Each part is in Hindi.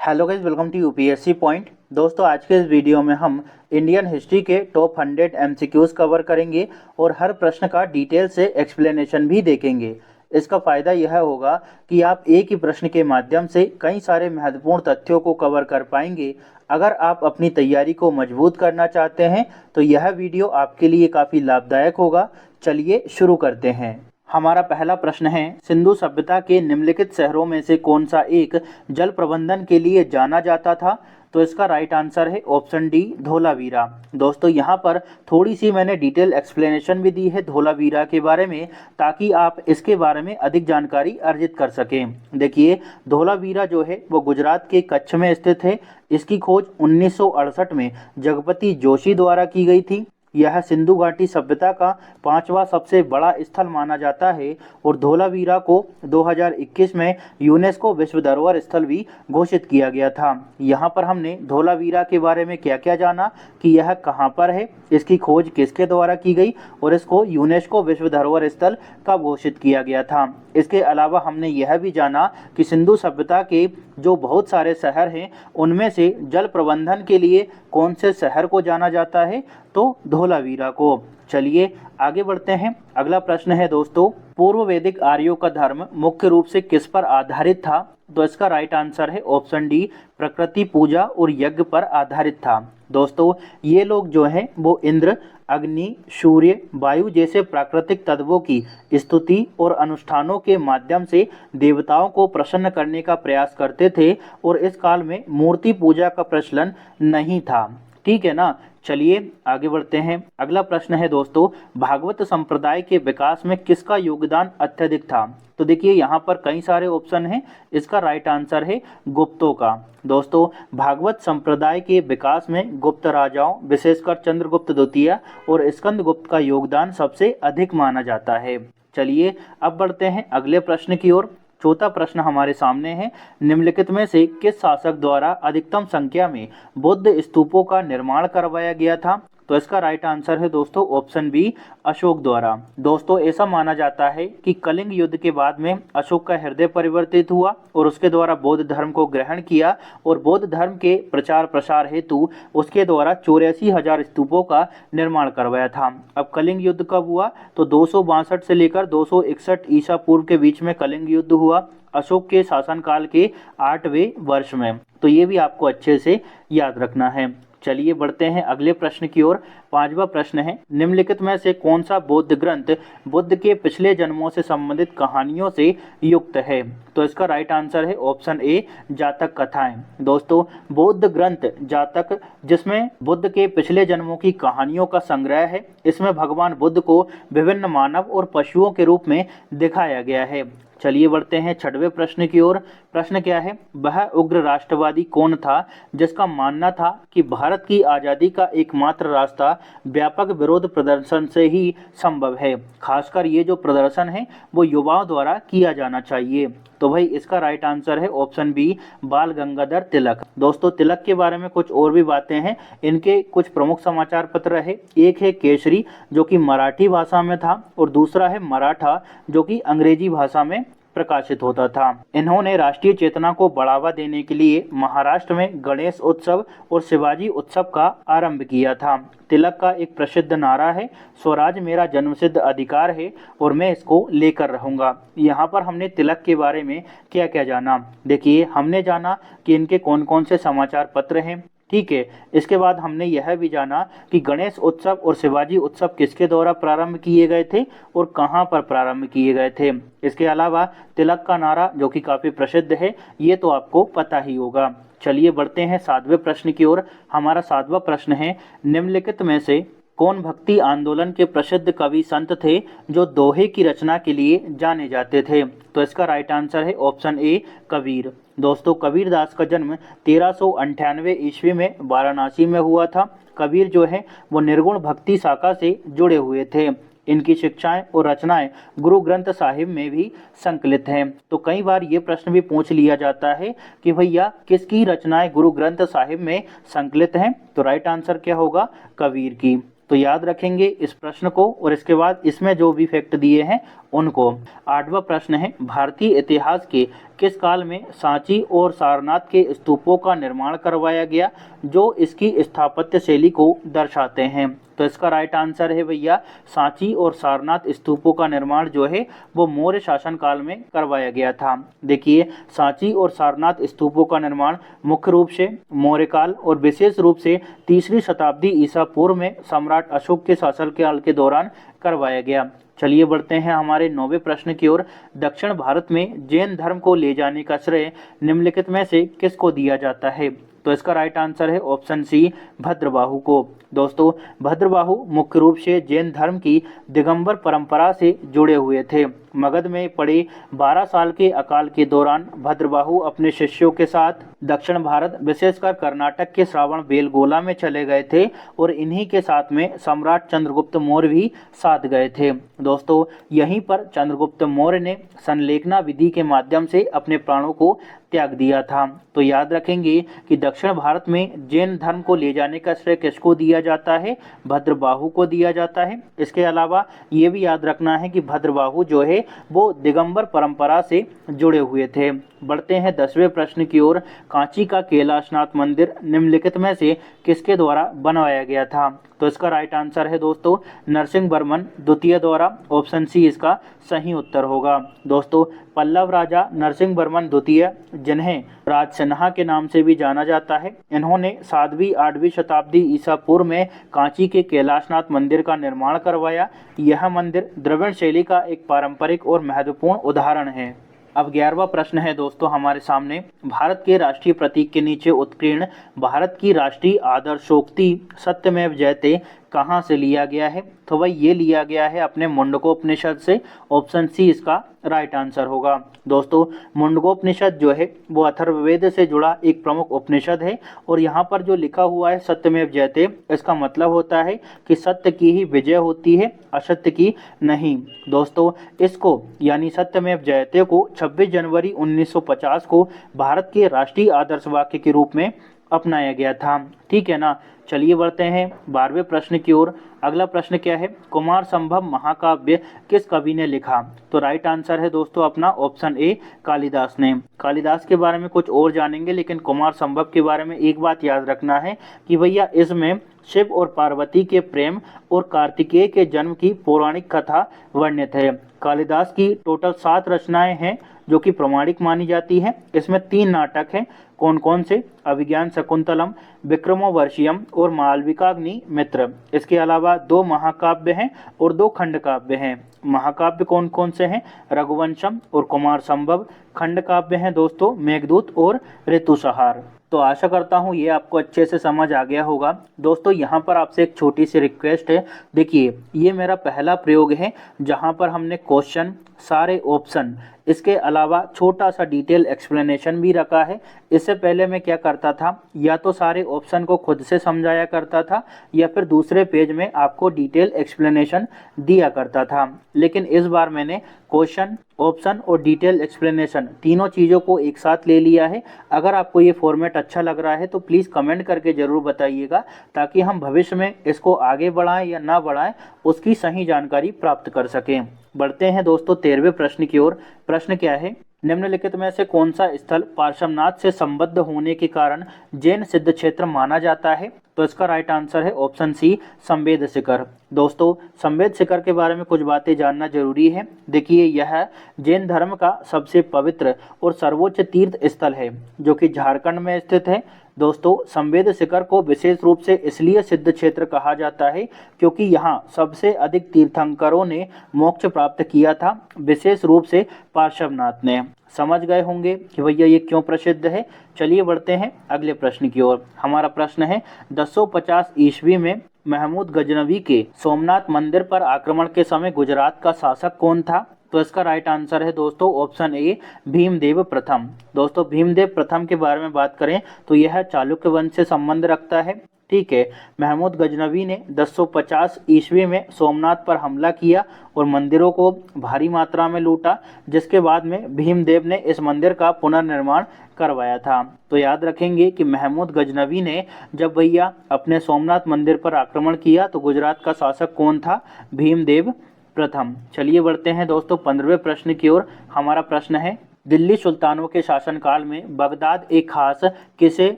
Hello guys, welcome to UPSC point. दोस्तों, आज के इस वीडियो में हम इंडियन हिस्ट्री के टॉप 100 एमसीक्यूज कवर करेंगे और हर प्रश्न का डिटेल से एक्सप्लेनेशन भी देखेंगे। इसका फ़ायदा यह होगा कि आप एक ही प्रश्न के माध्यम से कई सारे महत्वपूर्ण तथ्यों को कवर कर पाएंगे। अगर आप अपनी तैयारी को मजबूत करना चाहते हैं तो यह वीडियो आपके लिए काफ़ी लाभदायक होगा। चलिए शुरू करते हैं। हमारा पहला प्रश्न है, सिंधु सभ्यता के निम्नलिखित शहरों में से कौन सा एक जल प्रबंधन के लिए जाना जाता था? तो इसका राइट आंसर है ऑप्शन डी, धोलावीरा। दोस्तों, यहाँ पर थोड़ी सी मैंने डिटेल एक्सप्लेनेशन भी दी है धोलावीरा के बारे में, ताकि आप इसके बारे में अधिक जानकारी अर्जित कर सकें। देखिए, धोलावीरा जो है वो गुजरात के कच्छ में स्थित है। इसकी खोज 1968 में जगपति जोशी द्वारा की गई थी। यह सिंधु घाटी सभ्यता का 5वां सबसे बड़ा स्थल माना जाता है और धोलावीरा को 2021 में यूनेस्को विश्व धरोहर स्थल भी घोषित किया गया था। यहाँ पर हमने धोलावीरा के बारे में क्या क्या जाना कि यह कहाँ पर है, इसकी खोज किसके द्वारा की गई और इसको यूनेस्को विश्व धरोहर स्थल कब घोषित किया गया था। इसके अलावा हमने यह भी जाना कि सिंधु सभ्यता के जो बहुत सारे शहर हैं उनमें से जल प्रबंधन के लिए कौन से शहर को जाना जाता है, तो धोलावीरा को। चलिए आगे बढ़ते हैं। अगला प्रश्न है दोस्तों, पूर्व वैदिक आर्यों का धर्म मुख्य रूप से किस पर आधारित था? तो इसका राइट आंसर है ऑप्शन डी, प्रकृति पूजा और यज्ञ पर आधारित था। दोस्तों, ये लोग जो हैं वो इंद्र, अग्नि, सूर्य, वायु जैसे प्राकृतिक तत्वों की स्तुति और अनुष्ठानों के माध्यम से देवताओं को प्रसन्न करने का प्रयास करते थे और इस काल में मूर्ति पूजा का प्रचलन नहीं था। ठीक है ना। चलिए आगे बढ़ते हैं। अगला प्रश्न है दोस्तों, भागवत संप्रदाय के विकास में किसका योगदान अत्यधिक था? तो देखिए, यहाँ पर कई सारे ऑप्शन हैं। इसका राइट आंसर है गुप्तों का। दोस्तों, भागवत संप्रदाय के विकास में गुप्त राजाओं, विशेषकर चंद्रगुप्त द्वितीय और स्कंदगुप्त का योगदान सबसे अधिक माना जाता है। चलिए अब बढ़ते हैं अगले प्रश्न की ओर। चौथा प्रश्न हमारे सामने है, निम्नलिखित में से किस शासक द्वारा अधिकतम संख्या में बौद्ध स्तूपों का निर्माण करवाया गया था? तो इसका राइट आंसर है दोस्तों ऑप्शन बी, अशोक द्वारा। दोस्तों, ऐसा माना जाता है कि कलिंग युद्ध के बाद में अशोक का हृदय परिवर्तित हुआ और उसके द्वारा बौद्ध धर्म को ग्रहण किया और बौद्ध धर्म के प्रचार प्रसार हेतु उसके द्वारा 84,000 स्तूपों का निर्माण करवाया था। अब कलिंग युद्ध कब हुआ? तो 262 से लेकर 261 ईसा पूर्व के बीच में कलिंग युद्ध हुआ, अशोक के शासनकाल के 8वें वर्ष में। तो ये भी आपको अच्छे से याद रखना है। चलिए बढ़ते हैं अगले प्रश्न की ओर। पांचवा प्रश्न है, निम्नलिखित में से कौन सा बौद्ध ग्रंथ बुद्ध के पिछले जन्मों से संबंधित कहानियों से युक्त है? तो इसका राइट आंसर है ऑप्शन ए, जातक कथाएं। दोस्तों, बौद्ध ग्रंथ जातक, जिसमें बुद्ध के पिछले जन्मों की कहानियों का संग्रह है। इसमें भगवान बुद्ध को विभिन्न मानव और पशुओं के रूप में दिखाया गया है। चलिए बढ़ते हैं छठवें प्रश्न की ओर। प्रश्न क्या है, वह उग्र राष्ट्रवादी कौन था जिसका मानना था कि भारत की आज़ादी का एकमात्र रास्ता व्यापक विरोध प्रदर्शन से ही संभव है? खासकर ये जो प्रदर्शन है वो युवाओं द्वारा किया जाना चाहिए। तो भाई इसका राइट आंसर है ऑप्शन बी, बाल गंगाधर तिलक। दोस्तों, तिलक के बारे में कुछ और भी बातें हैं। इनके कुछ प्रमुख समाचार पत्र है। एक है केसरी, जो कि मराठी भाषा में था, और दूसरा है मराठा, जो कि अंग्रेजी भाषा में प्रकाशित होता था। इन्होंने राष्ट्रीय चेतना को बढ़ावा देने के लिए महाराष्ट्र में गणेश उत्सव और शिवाजी उत्सव का आरंभ किया था। तिलक का एक प्रसिद्ध नारा है, स्वराज मेरा जन्मसिद्ध अधिकार है और मैं इसको लेकर रहूंगा। यहाँ पर हमने तिलक के बारे में क्या क्या जाना। देखिए, हमने जाना कि इनके कौन कौन से समाचार पत्र हैं। ठीक है। इसके बाद हमने यह भी जाना कि गणेश उत्सव और शिवाजी उत्सव किसके द्वारा प्रारंभ किए गए थे और कहां पर प्रारंभ किए गए थे। इसके अलावा तिलक का नारा, जो कि काफ़ी प्रसिद्ध है, ये तो आपको पता ही होगा। चलिए बढ़ते हैं सातवें प्रश्न की ओर। हमारा सातवां प्रश्न है, निम्नलिखित में से कौन भक्ति आंदोलन के प्रसिद्ध कवि संत थे जो दोहे की रचना के लिए जाने जाते थे? तो इसका राइट आंसर है ऑप्शन ए, कबीर। दोस्तों, कबीर दास का जन्म 1398 ईस्वी में वाराणसी में हुआ था। कबीर जो है वो निर्गुण भक्ति शाखा से जुड़े हुए थे। इनकी शिक्षाएं और रचनाएं गुरु ग्रंथ साहिब में भी संकलित हैं। तो कई बार ये प्रश्न भी पूछ लिया जाता है कि भैया किसकी रचनाएं गुरु ग्रंथ साहिब में संकलित हैं? तो राइट आंसर क्या होगा? कबीर की। तो तो याद रखेंगे इस प्रश्न को और इसके बाद इसमें जो भी फैक्ट दिए हैं उनको। 8वां प्रश्न है, भारतीय इतिहास के किस काल में सांची और सारनाथ के स्तूपों का निर्माण करवाया गया जो इसकी स्थापत्य शैली को दर्शाते हैं? तो इसका राइट आंसर है भैया सांची और सारनाथ स्तूपों का निर्माण जो है वो मौर्य शासन काल में करवाया गया था। देखिए, सांची और सारनाथ स्तूपों का निर्माण मुख्य रूप से मौर्य काल और विशेष रूप से 3री शताब्दी ईसा पूर्व में सम्राट अशोक के शासनकाल के दौरान करवाया गया। चलिए बढ़ते हैं हमारे 9वें प्रश्न की ओर। दक्षिण भारत में जैन धर्म को ले जाने का श्रेय निम्नलिखित में से किसको दिया जाता है? तो इसका राइट आंसर है ऑप्शन सी, भद्रबाहु को। दोस्तों, भद्रबाहु मुख्य रूप से जैन धर्म की दिगंबर परंपरा से जुड़े हुए थे। मगध में पड़े 12 साल के अकाल के दौरान भद्रबाहु अपने शिष्यों के साथ दक्षिण भारत विशेषकर कर्नाटक के श्रावण बेलगोला में चले गए थे और इन्हीं के साथ में सम्राट चंद्रगुप्त मौर्य भी साथ गए थे। दोस्तों, यहीं पर चंद्रगुप्त मौर्य ने संलेखना विधि के माध्यम से अपने प्राणों को त्याग दिया था। तो याद रखेंगे कि दक्षिण भारत में जैन धर्म को ले जाने का श्रेय किसको दिया जाता है? भद्रबाहु को दिया जाता है। इसके अलावा ये भी याद रखना है कि भद्रबाहु जो है वो दिगंबर परंपरा से जुड़े हुए थे। बढ़ते हैं 10वें प्रश्न की ओर। कांची का कैलाशनाथ मंदिर निम्नलिखित में से किसके द्वारा बनवाया गया था? तो इसका राइट आंसर है दोस्तों नरसिंह वर्मन द्वितीय द्वारा। ऑप्शन सी इसका सही उत्तर होगा। दोस्तों, पल्लव राजा नरसिंह वर्मन द्वितीय, जिन्हें राज सिन्हा के नाम से भी जाना जाता है, इन्होंने 7वीं 8वीं शताब्दी ईसा पूर्व में कांची के कैलाशनाथ मंदिर का निर्माण करवाया। यह मंदिर द्रविड़ शैली का एक पारंपरिक और महत्वपूर्ण उदाहरण है। अब 11वां प्रश्न है दोस्तों हमारे सामने। भारत के राष्ट्रीय प्रतीक के नीचे उत्कीर्ण भारत की राष्ट्रीय आदर्शोक्ति सत्यमेव जयते कहाँ से लिया गया है? तो भाई ये लिया गया है अपने मुंडकोपनिषद से। ऑप्शन सी इसका राइट आंसर होगा। दोस्तों, मुंडकोपनिषद जो है वो अथर्ववेद से जुड़ा एक प्रमुख उपनिषद है और यहाँ पर जो लिखा हुआ है सत्यमेव जयते, इसका मतलब होता है कि सत्य की ही विजय होती है, असत्य की नहीं। दोस्तों, इसको यानी सत्यमेव जयते को 26 जनवरी 1950 को भारत के राष्ट्रीय आदर्श वाक्य के रूप में अपनाया गया था। ठीक है ना। चलिए बढ़ते हैं 12वें प्रश्न की ओर। अगला प्रश्न क्या है? कुमार संभव महाकाव्य किस कवि ने लिखा? तो राइट आंसर है दोस्तों अपना ऑप्शन ए, कालिदास ने। कालिदास के बारे में कुछ और जानेंगे, लेकिन कुमार संभव के बारे में एक बात याद रखना है कि भैया इसमें शिव और पार्वती के प्रेम और कार्तिकेय के जन्म की पौराणिक कथा वर्णित है। कालिदास की टोटल 7 रचनाएं हैं जो कि प्रमाणिक मानी जाती हैं। इसमें 3 नाटक हैं। कौन कौन से? अभिज्ञान शकुंतलम, विक्रमोर्वशीयम और मालविकाग्नि मित्र। इसके अलावा 2 महाकाव्य हैं और 2 खंड काव्य हैं। महाकाव्य कौन कौन से हैं? रघुवंशम और कुमार संभव। खंड काव्य हैं दोस्तों मेघदूत और ऋतुसंहार। तो आशा करता हूँ ये आपको अच्छे से समझ आ गया होगा। दोस्तों, यहाँ पर आपसे एक छोटी सी रिक्वेस्ट है। देखिए, ये मेरा पहला प्रयोग है जहाँ पर हमने क्वेश्चन, सारे ऑप्शन, इसके अलावा छोटा सा डिटेल एक्सप्लेनेशन भी रखा है। इससे पहले मैं क्या करता था, या तो सारे ऑप्शन को खुद से समझाया करता था या फिर दूसरे पेज में आपको डिटेल एक्सप्लेनेशन दिया करता था। लेकिन इस बार मैंने क्वेश्चन, ऑप्शन और डिटेल एक्सप्लेनेशन तीनों चीज़ों को एक साथ ले लिया है। अगर आपको ये फॉर्मेट अच्छा लग रहा है तो प्लीज़ कमेंट करके ज़रूर बताइएगा, ताकि हम भविष्य में इसको आगे बढ़ाएं या ना बढ़ाएं उसकी सही जानकारी प्राप्त कर सकें। बढ़ते हैं दोस्तों 13वें प्रश्न की ओर। प्रश्न क्या है? निम्नलिखित में से कौन सा स्थल पार्श्वनाथ से संबद्ध होने के कारण जैन सिद्ध क्षेत्र माना जाता है? तो इसका राइट आंसर है ऑप्शन सी, संवेद शिखर। दोस्तों, संवेद शिखर के बारे में कुछ बातें जानना जरूरी है। देखिए, यह जैन धर्म का सबसे पवित्र और सर्वोच्च तीर्थ स्थल है जो कि झारखंड में स्थित है। दोस्तों, संवेद शिखर को विशेष रूप से इसलिए सिद्ध क्षेत्र कहा जाता है क्योंकि यहाँ सबसे अधिक तीर्थंकरों ने मोक्ष प्राप्त किया था, विशेष रूप से पार्श्वनाथ ने। समझ गए होंगे कि भैया ये क्यों प्रसिद्ध है। चलिए बढ़ते हैं अगले प्रश्न की ओर। हमारा प्रश्न है 1050 ईस्वी में महमूद गजनवी के सोमनाथ मंदिर पर आक्रमण के समय गुजरात का शासक कौन था? तो इसका राइट आंसर है दोस्तों ऑप्शन ए, भीमदेव प्रथम। दोस्तों, भीमदेव प्रथम के बारे में बात करें तो यह चालुक्य वंश से संबंध रखता है। ठीक है। महमूद गजनवी ने 1050 ईस्वी में सोमनाथ पर हमला किया और मंदिरों को भारी मात्रा में लूटा, जिसके बाद में भीमदेव ने इस मंदिर का पुनर्निर्माण करवाया था। तो याद रखेंगे कि महमूद गजनवी ने जब भैया अपने सोमनाथ मंदिर पर आक्रमण किया तो गुजरात का शासक कौन था? भीमदेव प्रथम। चलिए बढ़ते हैं दोस्तों 15वें प्रश्न की ओर। हमारा प्रश्न है, दिल्ली सुल्तानों के शासनकाल में बगदाद एक खास किसे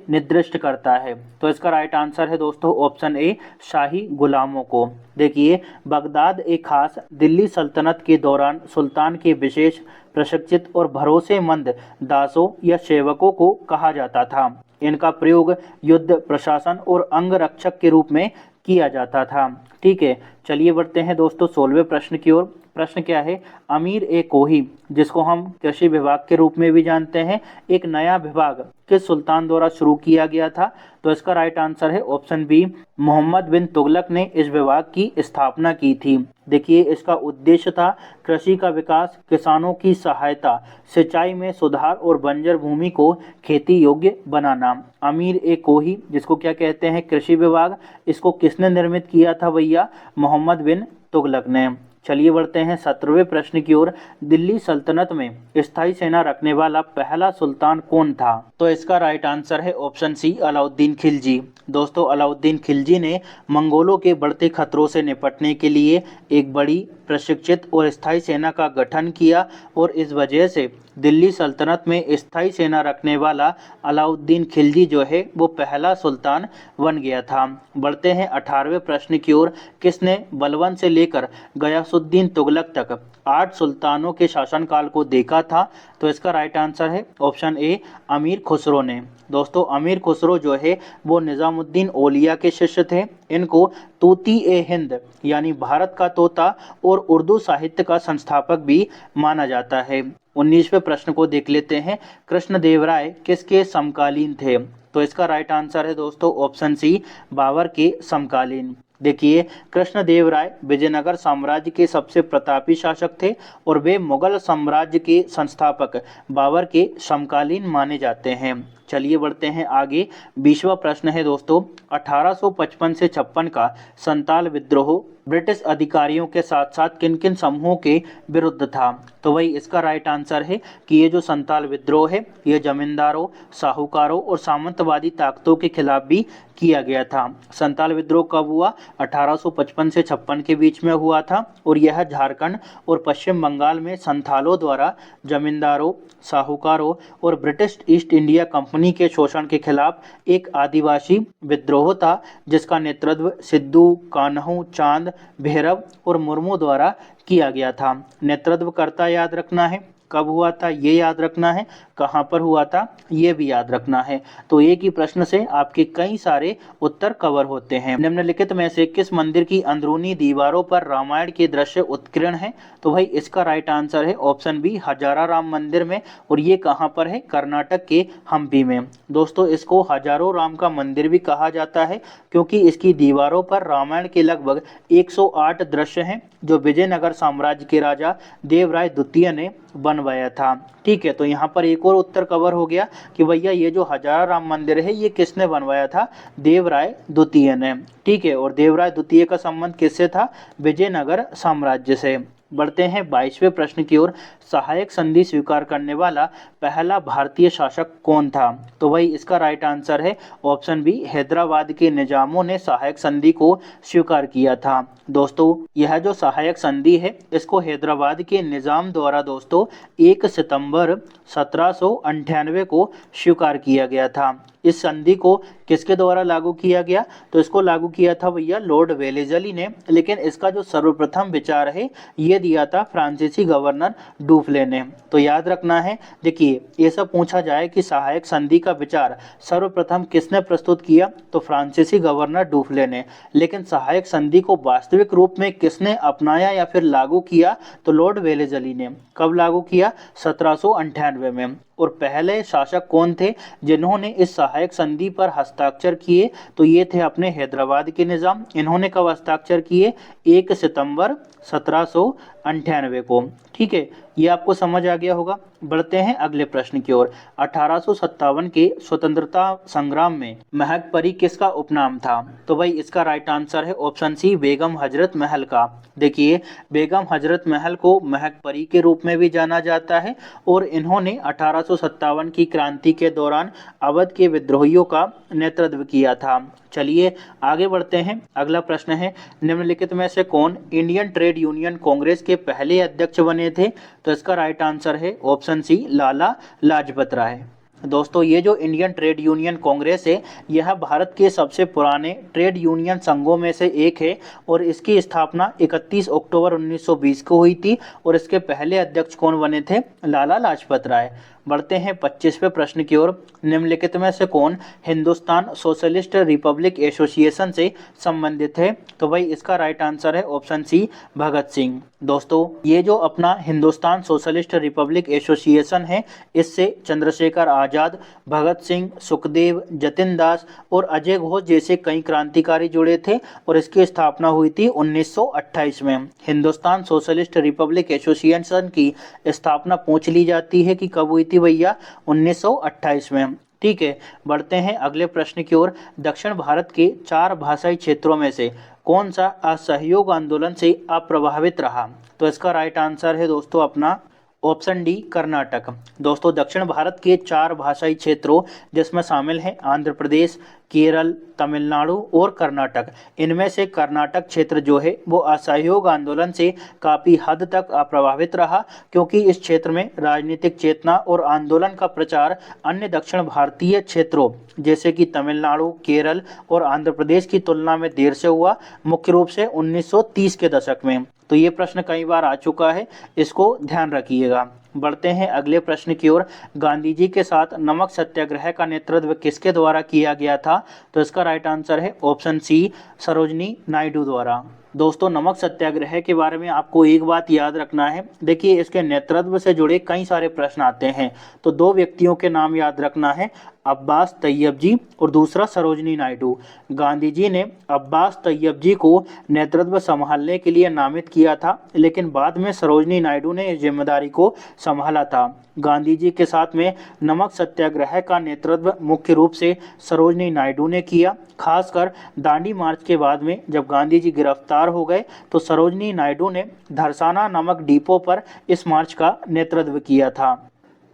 निर्दिष्ट करता है? तो इसका राइट आंसर है दोस्तों ऑप्शन ए, शाही गुलामों को। देखिए, बगदाद एक खास दिल्ली सल्तनत के दौरान सुल्तान के विशेष प्रशिक्षित और भरोसेमंद दासों या सेवकों को कहा जाता था। इनका प्रयोग युद्ध, प्रशासन और अंगरक्षक के रूप में किया जाता था। ठीक है, चलिए बढ़ते हैं दोस्तों 16वें प्रश्न की ओर। प्रश्न क्या है? अमीर ए कोही, जिसको हम कृषि विभाग के रूप में भी जानते हैं, एक नया विभाग किस सुल्तान द्वारा शुरू किया गया था? तो इसका राइट आंसर है ऑप्शन बी, मोहम्मद बिन तुगलक ने इस विभाग की स्थापना की थी। देखिए, इसका उद्देश्य था कृषि का विकास, किसानों की सहायता, सिंचाई में सुधार और बंजर भूमि को खेती योग्य बनाना। अमीर ए कोही, जिसको क्या कहते हैं? कृषि विभाग। इसको किसने निर्मित किया था भैया? मोहम्मद बिन तुगलक ने। चलिए बढ़ते हैं 17वें प्रश्न की ओर। दिल्ली सल्तनत में स्थायी सेना रखने वाला पहला सुल्तान कौन था? तो इसका राइट आंसर है ऑप्शन सी, अलाउद्दीन खिलजी। दोस्तों, अलाउद्दीन खिलजी ने मंगोलों के बढ़ते खतरों से निपटने के लिए एक बड़ी, प्रशिक्षित और स्थायी सेना का गठन किया और इस वजह से दिल्ली सल्तनत में स्थायी सेना रखने वाला अलाउद्दीन खिलजी जो है वो पहला सुल्तान बन गया था। बढ़ते हैं 18वें प्रश्न की ओर। किसने बलवन से लेकर गयासुद्दीन तुगलक तक 8 सुल्तानों के शासनकाल को देखा था? तो इसका राइट आंसर है ऑप्शन ए, अमीर खुसरो ने। दोस्तों, अमीर खुसरो जो है वो निज़ामुद्दीन औलिया के शिष्य थे। इनको तूती ए हिंद यानी भारत का तोता और उर्दू साहित्य का संस्थापक भी माना जाता है। 19वें प्रश्न को देख लेते हैं। कृष्णदेवराय किसके समकालीन थे? तो इसका राइट आंसर है दोस्तों ऑप्शन सी, बाबर के समकालीन। देखिए, कृष्णदेवराय विजयनगर साम्राज्य के सबसे प्रतापी शासक थे और वे मुगल साम्राज्य के संस्थापक बाबर के समकालीन माने जाते हैं। चलिए बढ़ते हैं आगे। 20वां प्रश्न है दोस्तों, 1855 से 56 का संताल विद्रोह ब्रिटिश अधिकारियों के साथ साथ किन किन समूहों के विरुद्ध था? तो वही इसका राइट आंसर है कि ये जो संताल विद्रोह है ये जमींदारों, साहूकारों और सामंतवादी ताकतों के खिलाफ भी किया गया था। संताल विद्रोह कब हुआ? 1855 से 56 के बीच में हुआ था और यह झारखंड और पश्चिम बंगाल में संथालों द्वारा जमींदारों, साहूकारों और ब्रिटिश ईस्ट इंडिया कंपनी के शोषण के खिलाफ एक आदिवासी विद्रोह था, जिसका नेतृत्व सिद्धू, कान्हू, चांद, भैरव और मुर्मू द्वारा किया गया था। नेतृत्वकर्ता याद रखना है, कब हुआ था ये याद रखना है, कहाँ पर हुआ था ये भी याद रखना है। तो एक ही प्रश्न से आपके कई सारे उत्तर कवर होते हैं। निम्नलिखित में से किस मंदिर की अंदरूनी दीवारों पर रामायण के दृश्य उत्कीर्ण है? तो भाई इसका राइट आंसर है ऑप्शन बी, हजारा राम मंदिर में। और ये कहाँ पर है? कर्नाटक के हम्पी में। दोस्तों, इसको हजारों राम का मंदिर भी कहा जाता है क्योंकि इसकी दीवारों पर रामायण के लगभग 108 दृश्य हैं जो विजयनगर साम्राज्य के राजा देवराय द्वितीय ने बनवाया था। ठीक है, तो यहाँ पर एक और उत्तर कवर हो गया कि भैया ये जो हजारा राम मंदिर है ये किसने बनवाया था? देवराय द्वितीय ने। ठीक है, और देवराय द्वितीय का संबंध किससे था? विजयनगर साम्राज्य से। बढ़ते हैं 22वें प्रश्न की ओर। सहायक संधि स्वीकार करने वाला पहला भारतीय शासक कौन था? तो वही इसका राइट आंसर है ऑप्शन बी, हैदराबाद के निजामों ने सहायक संधि को स्वीकार किया था। दोस्तों, यह जो सहायक संधि है इसको हैदराबाद के निजाम द्वारा दोस्तों 1 सितंबर 1798 को स्वीकार किया गया था। इस संधि को किसके द्वारा लागू किया गया? तो इसको लागू किया था भैया लॉर्ड वेलेजली ने, लेकिन इसका जो सर्वप्रथम विचार है ये दिया था फ्रांसीसी गवर्नर डुफ्ले ने। तो याद रखना है, देखिए ये सब पूछा जाए कि सहायक संधि का विचार सर्वप्रथम किसने प्रस्तुत किया? तो फ्रांसीसी गवर्नर डुफ्ले ने। लेकिन सहायक संधि को वास्तविक रूप में किसने अपनाया या फिर लागू किया? तो लॉर्ड वेलेजली ने। कब लागू किया? 1798 में। और पहले शासक कौन थे जिन्होंने इस सहायक संधि पर हस्ताक्षर किए? तो ये थे अपने हैदराबाद के निजाम। इन्होंने कब हस्ताक्षर किए? 1 सितंबर 1798 को। ठीक है, ये आपको समझ आ गया होगा। बढ़ते हैं अगले प्रश्न की ओर। 1857 के स्वतंत्रता संग्राम में महक परी किसका उपनाम था? तो भाई इसका राइट आंसर है ऑप्शन सी, बेगम हजरत महल का। देखिए, बेगम हजरत महल को महक परी के रूप में भी जाना जाता है और इन्होंने 1857 की क्रांति के दौरान अवध के विद्रोहियों का नेतृत्व किया था। चलिए आगे बढ़ते हैं। अगला प्रश्न है, निम्नलिखित में से कौन इंडियन ट्रेड यूनियन कांग्रेस के पहले अध्यक्ष बने थे? तो इसका राइट आंसर है ऑप्शन सी, लाला लाजपत राय। दोस्तों, ये जो इंडियन ट्रेड यूनियन कांग्रेस है, यह भारत के सबसे पुराने ट्रेड यूनियन संघों में से एक है और इसकी स्थापना 31 अक्टूबर 1920 को हुई थी और इसके पहले अध्यक्ष कौन बने थे? लाला लाजपत राय। बढ़ते हैं 25वें प्रश्न की ओर। निम्नलिखित में से कौन हिंदुस्तान सोशलिस्ट रिपब्लिक एसोसिएशन से संबंधित है? तो भाई इसका राइट आंसर है ऑप्शन सी, भगत सिंह। दोस्तों, ये जो अपना हिंदुस्तान सोशलिस्ट रिपब्लिक एसोसिएशन है, इससे चंद्रशेखर आज़ाद, भगत सिंह, सुखदेव, जतिन दास और अजय घोष जैसे कई क्रांतिकारी जुड़े थे और इसकी स्थापना हुई थी 1928 में। हिंदुस्तान सोशलिस्ट रिपब्लिक एसोसिएशन की स्थापना पूछ ली जाती है कि कब हुई थी भैया? 1928 में। ठीक है, बढ़ते हैं अगले प्रश्न की ओर। दक्षिण भारत के 4 भाषाई क्षेत्रों में से कौन सा असहयोग आंदोलन से अप्रभावित रहा? तो इसका राइट आंसर है दोस्तों अपना ऑप्शन डी, कर्नाटक। दोस्तों, दक्षिण भारत के 4 भाषाई क्षेत्रों जिसमें शामिल हैं आंध्र प्रदेश, केरल, तमिलनाडु और कर्नाटक, इनमें से कर्नाटक क्षेत्र जो है वो असहयोग आंदोलन से काफ़ी हद तक अप्रभावित रहा, क्योंकि इस क्षेत्र में राजनीतिक चेतना और आंदोलन का प्रचार अन्य दक्षिण भारतीय क्षेत्रों जैसे कि तमिलनाडु, केरल और आंध्र प्रदेश की तुलना में देर से हुआ, मुख्य रूप से 1930 के दशक में। तो ये प्रश्न कई बार आ चुका है, इसको ध्यान रखिएगा। बढ़ते हैं अगले प्रश्न की ओर। गांधी जी के साथ नमक सत्याग्रह का नेतृत्व किसके द्वारा किया गया था? तो इसका राइट आंसर है ऑप्शन सी, सरोजनी नायडू द्वारा। दोस्तों, नमक सत्याग्रह के बारे में आपको एक बात याद रखना है। देखिए, इसके नेतृत्व से जुड़े कई सारे प्रश्न आते हैं, तो 2 व्यक्तियों के नाम याद रखना है, अब्बास तैयब जी और दूसरा सरोजनी नायडू। गांधी जी ने अब्बास तैयब जी को नेतृत्व संभालने के लिए नामित किया था, लेकिन बाद में सरोजनी नायडू ने इस जिम्मेदारी को संभाला था। गांधी जी के साथ में नमक सत्याग्रह का नेतृत्व मुख्य रूप से सरोजनी नायडू ने किया। खासकर दांडी मार्च के बाद में जब गांधी जी गिरफ्तार हो गए तो सरोजनी नायडू ने धरसाना नामक डिपो पर इस मार्च का नेतृत्व किया था।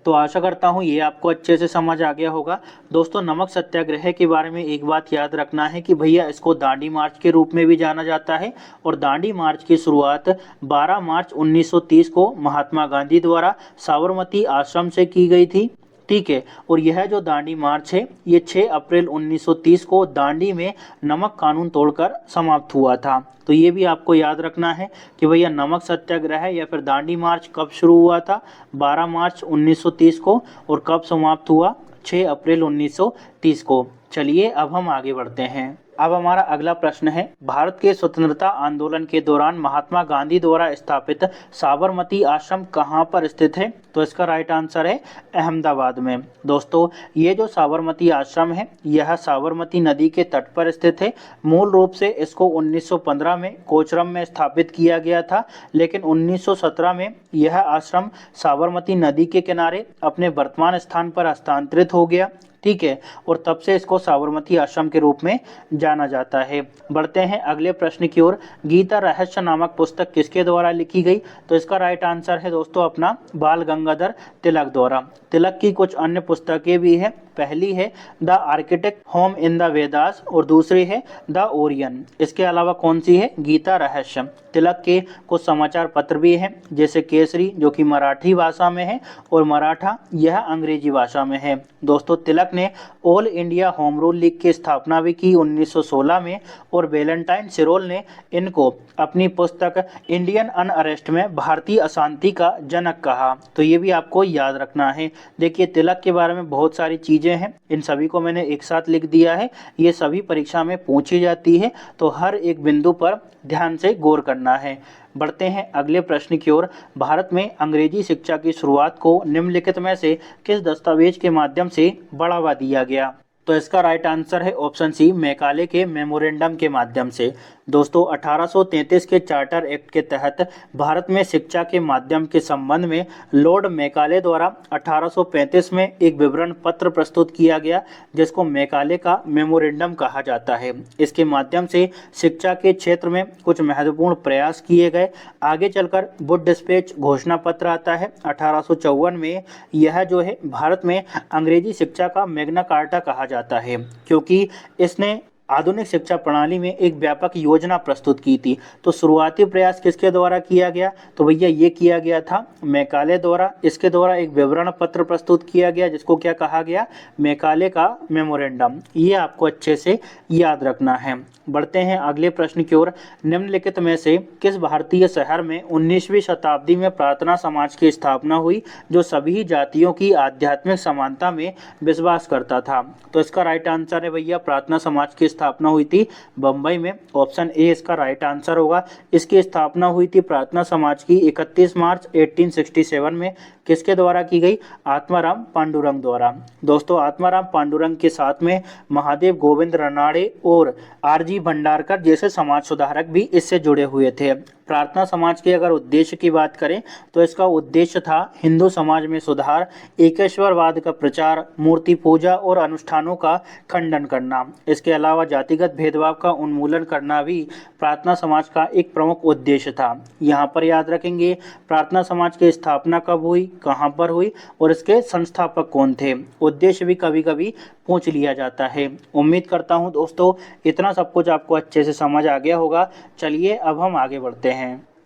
तो आशा करता हूँ ये आपको अच्छे से समझ आ गया होगा। दोस्तों, नमक सत्याग्रह के बारे में एक बात याद रखना है कि भैया इसको दांडी मार्च के रूप में भी जाना जाता है और दांडी मार्च की शुरुआत 12 मार्च 1930 को महात्मा गांधी द्वारा साबरमती आश्रम से की गई थी। ठीक है, और यह जो दांडी मार्च है ये 6 अप्रैल 1930 को दांडी में नमक कानून तोड़कर समाप्त हुआ था। तो ये भी आपको याद रखना है कि भैया नमक सत्याग्रह या फिर दांडी मार्च कब शुरू हुआ था? 12 मार्च 1930 को, और कब समाप्त हुआ? 6 अप्रैल 1930 को। चलिए अब हम आगे बढ़ते हैं। अब हमारा अगला प्रश्न है, भारत के स्वतंत्रता आंदोलन के दौरान महात्मा गांधी द्वारा स्थापित साबरमती आश्रम कहाँ पर स्थित है? तो इसका राइट आंसर है अहमदाबाद में। दोस्तों, ये जो साबरमती आश्रम है यह साबरमती नदी के तट पर स्थित है। मूल रूप से इसको 1915 में कोचरम में स्थापित किया गया था, लेकिन 1917 में यह आश्रम साबरमती नदी के किनारे अपने वर्तमान स्थान पर हस्तांतरित हो गया। ठीक है, और तब से इसको साबरमती आश्रम के रूप में जाना जाता है। बढ़ते हैं अगले प्रश्न की ओर। गीता रहस्य नामक पुस्तक किसके द्वारा लिखी गई? तो इसका राइट आंसर है दोस्तों अपना बाल गंगाधर तिलक द्वारा। तिलक की कुछ अन्य पुस्तकें भी हैं। पहली है the architect home in the Vedas और दूसरी है द ओरियन। इसके अलावा कौन सी है? गीता रहस्य। तिलक के कुछ समाचार पत्र भी हैं, जैसे केसरी जो कि मराठी भाषा में है और मराठा यह अंग्रेजी भाषा में है। दोस्तों, तिलक ने all India home rule league की स्थापना भी की 1916 में और वैलेंटाइन सिरोल ने इनको अपनी पुस्तक इंडियन अनअरेस्ट में भारतीय अशांति का जनक कहा। तो ये भी आपको याद रखना है। देखिए, तिलक के बारे में बहुत सारी चीज़ें हैं, इन सभी को मैंने एक साथ लिख दिया है। ये सभी परीक्षा में पूछी जाती है, तो हर एक बिंदु पर ध्यान से गौर करना है। बढ़ते हैं अगले प्रश्न की ओर। भारत में अंग्रेजी शिक्षा की शुरुआत को निम्नलिखित में से किस दस्तावेज के माध्यम से बढ़ावा दिया गया? तो इसका राइट आंसर है ऑप्शन सी, मैकाले के मेमोरेंडम के माध्यम से। दोस्तों 1833 के चार्टर एक्ट के तहत भारत में शिक्षा के माध्यम के संबंध में लॉर्ड मैकाले द्वारा 1835 में एक विवरण पत्र प्रस्तुत किया गया, जिसको मैकाले का मेमोरेंडम कहा जाता है। इसके माध्यम से शिक्षा के क्षेत्र में कुछ महत्वपूर्ण प्रयास किए गए। आगे चलकर वुड डिस्पैच घोषणा पत्र आता है 1854 में। यह जो है भारत में अंग्रेजी शिक्षा का मैग्ना कार्टा कहा जाता है, क्योंकि इसने आधुनिक शिक्षा प्रणाली में एक व्यापक योजना प्रस्तुत की थी। तो शुरुआती प्रयास किसके द्वारा किया गया? तो भैया ये किया गया था मैकाले द्वारा। इसके द्वारा एक विवरण पत्र प्रस्तुत किया गया, जिसको क्या कहा गया? मैकाले का मेमोरेंडम। ये आपको अच्छे से याद रखना है। बढ़ते हैं अगले प्रश्न की ओर। निम्नलिखित में से किस भारतीय शहर में 19वीं शताब्दी में प्रार्थना समाज की स्थापना हुई, जो सभी जातियों की आध्यात्मिक समानता में विश्वास करता था? तो इसका राइट आंसर है भैया, प्रार्थना समाज की स्थापना हुई थी बम्बई में। ऑप्शन ए इसका राइट आंसर होगा। इसकी स्थापना हुई थी प्रार्थना समाज की 31 मार्च 1867 में। किसके द्वारा की गई? आत्माराम पांडुरंग द्वारा। दोस्तों आत्माराम पांडुरंग के साथ में महादेव गोविंद रनाड़े और आरजी भंडारकर जैसे समाज सुधारक भी इससे जुड़े हुए थे। प्रार्थना समाज के अगर उद्देश्य की बात करें तो इसका उद्देश्य था हिंदू समाज में सुधार, एकेश्वरवाद का प्रचार, मूर्ति पूजा और अनुष्ठानों का खंडन करना। इसके अलावा जातिगत भेदभाव का उन्मूलन करना भी प्रार्थना समाज का एक प्रमुख उद्देश्य था। यहाँ पर याद रखेंगे प्रार्थना समाज की स्थापना कब हुई, कहाँ पर हुई और इसके संस्थापक कौन थे। उद्देश्य भी कभी कभी पूछ लिया जाता है। उम्मीद करता हूँ दोस्तों इतना सब कुछ आपको अच्छे से समझ आ गया होगा। चलिए अब हम आगे बढ़ते हैं।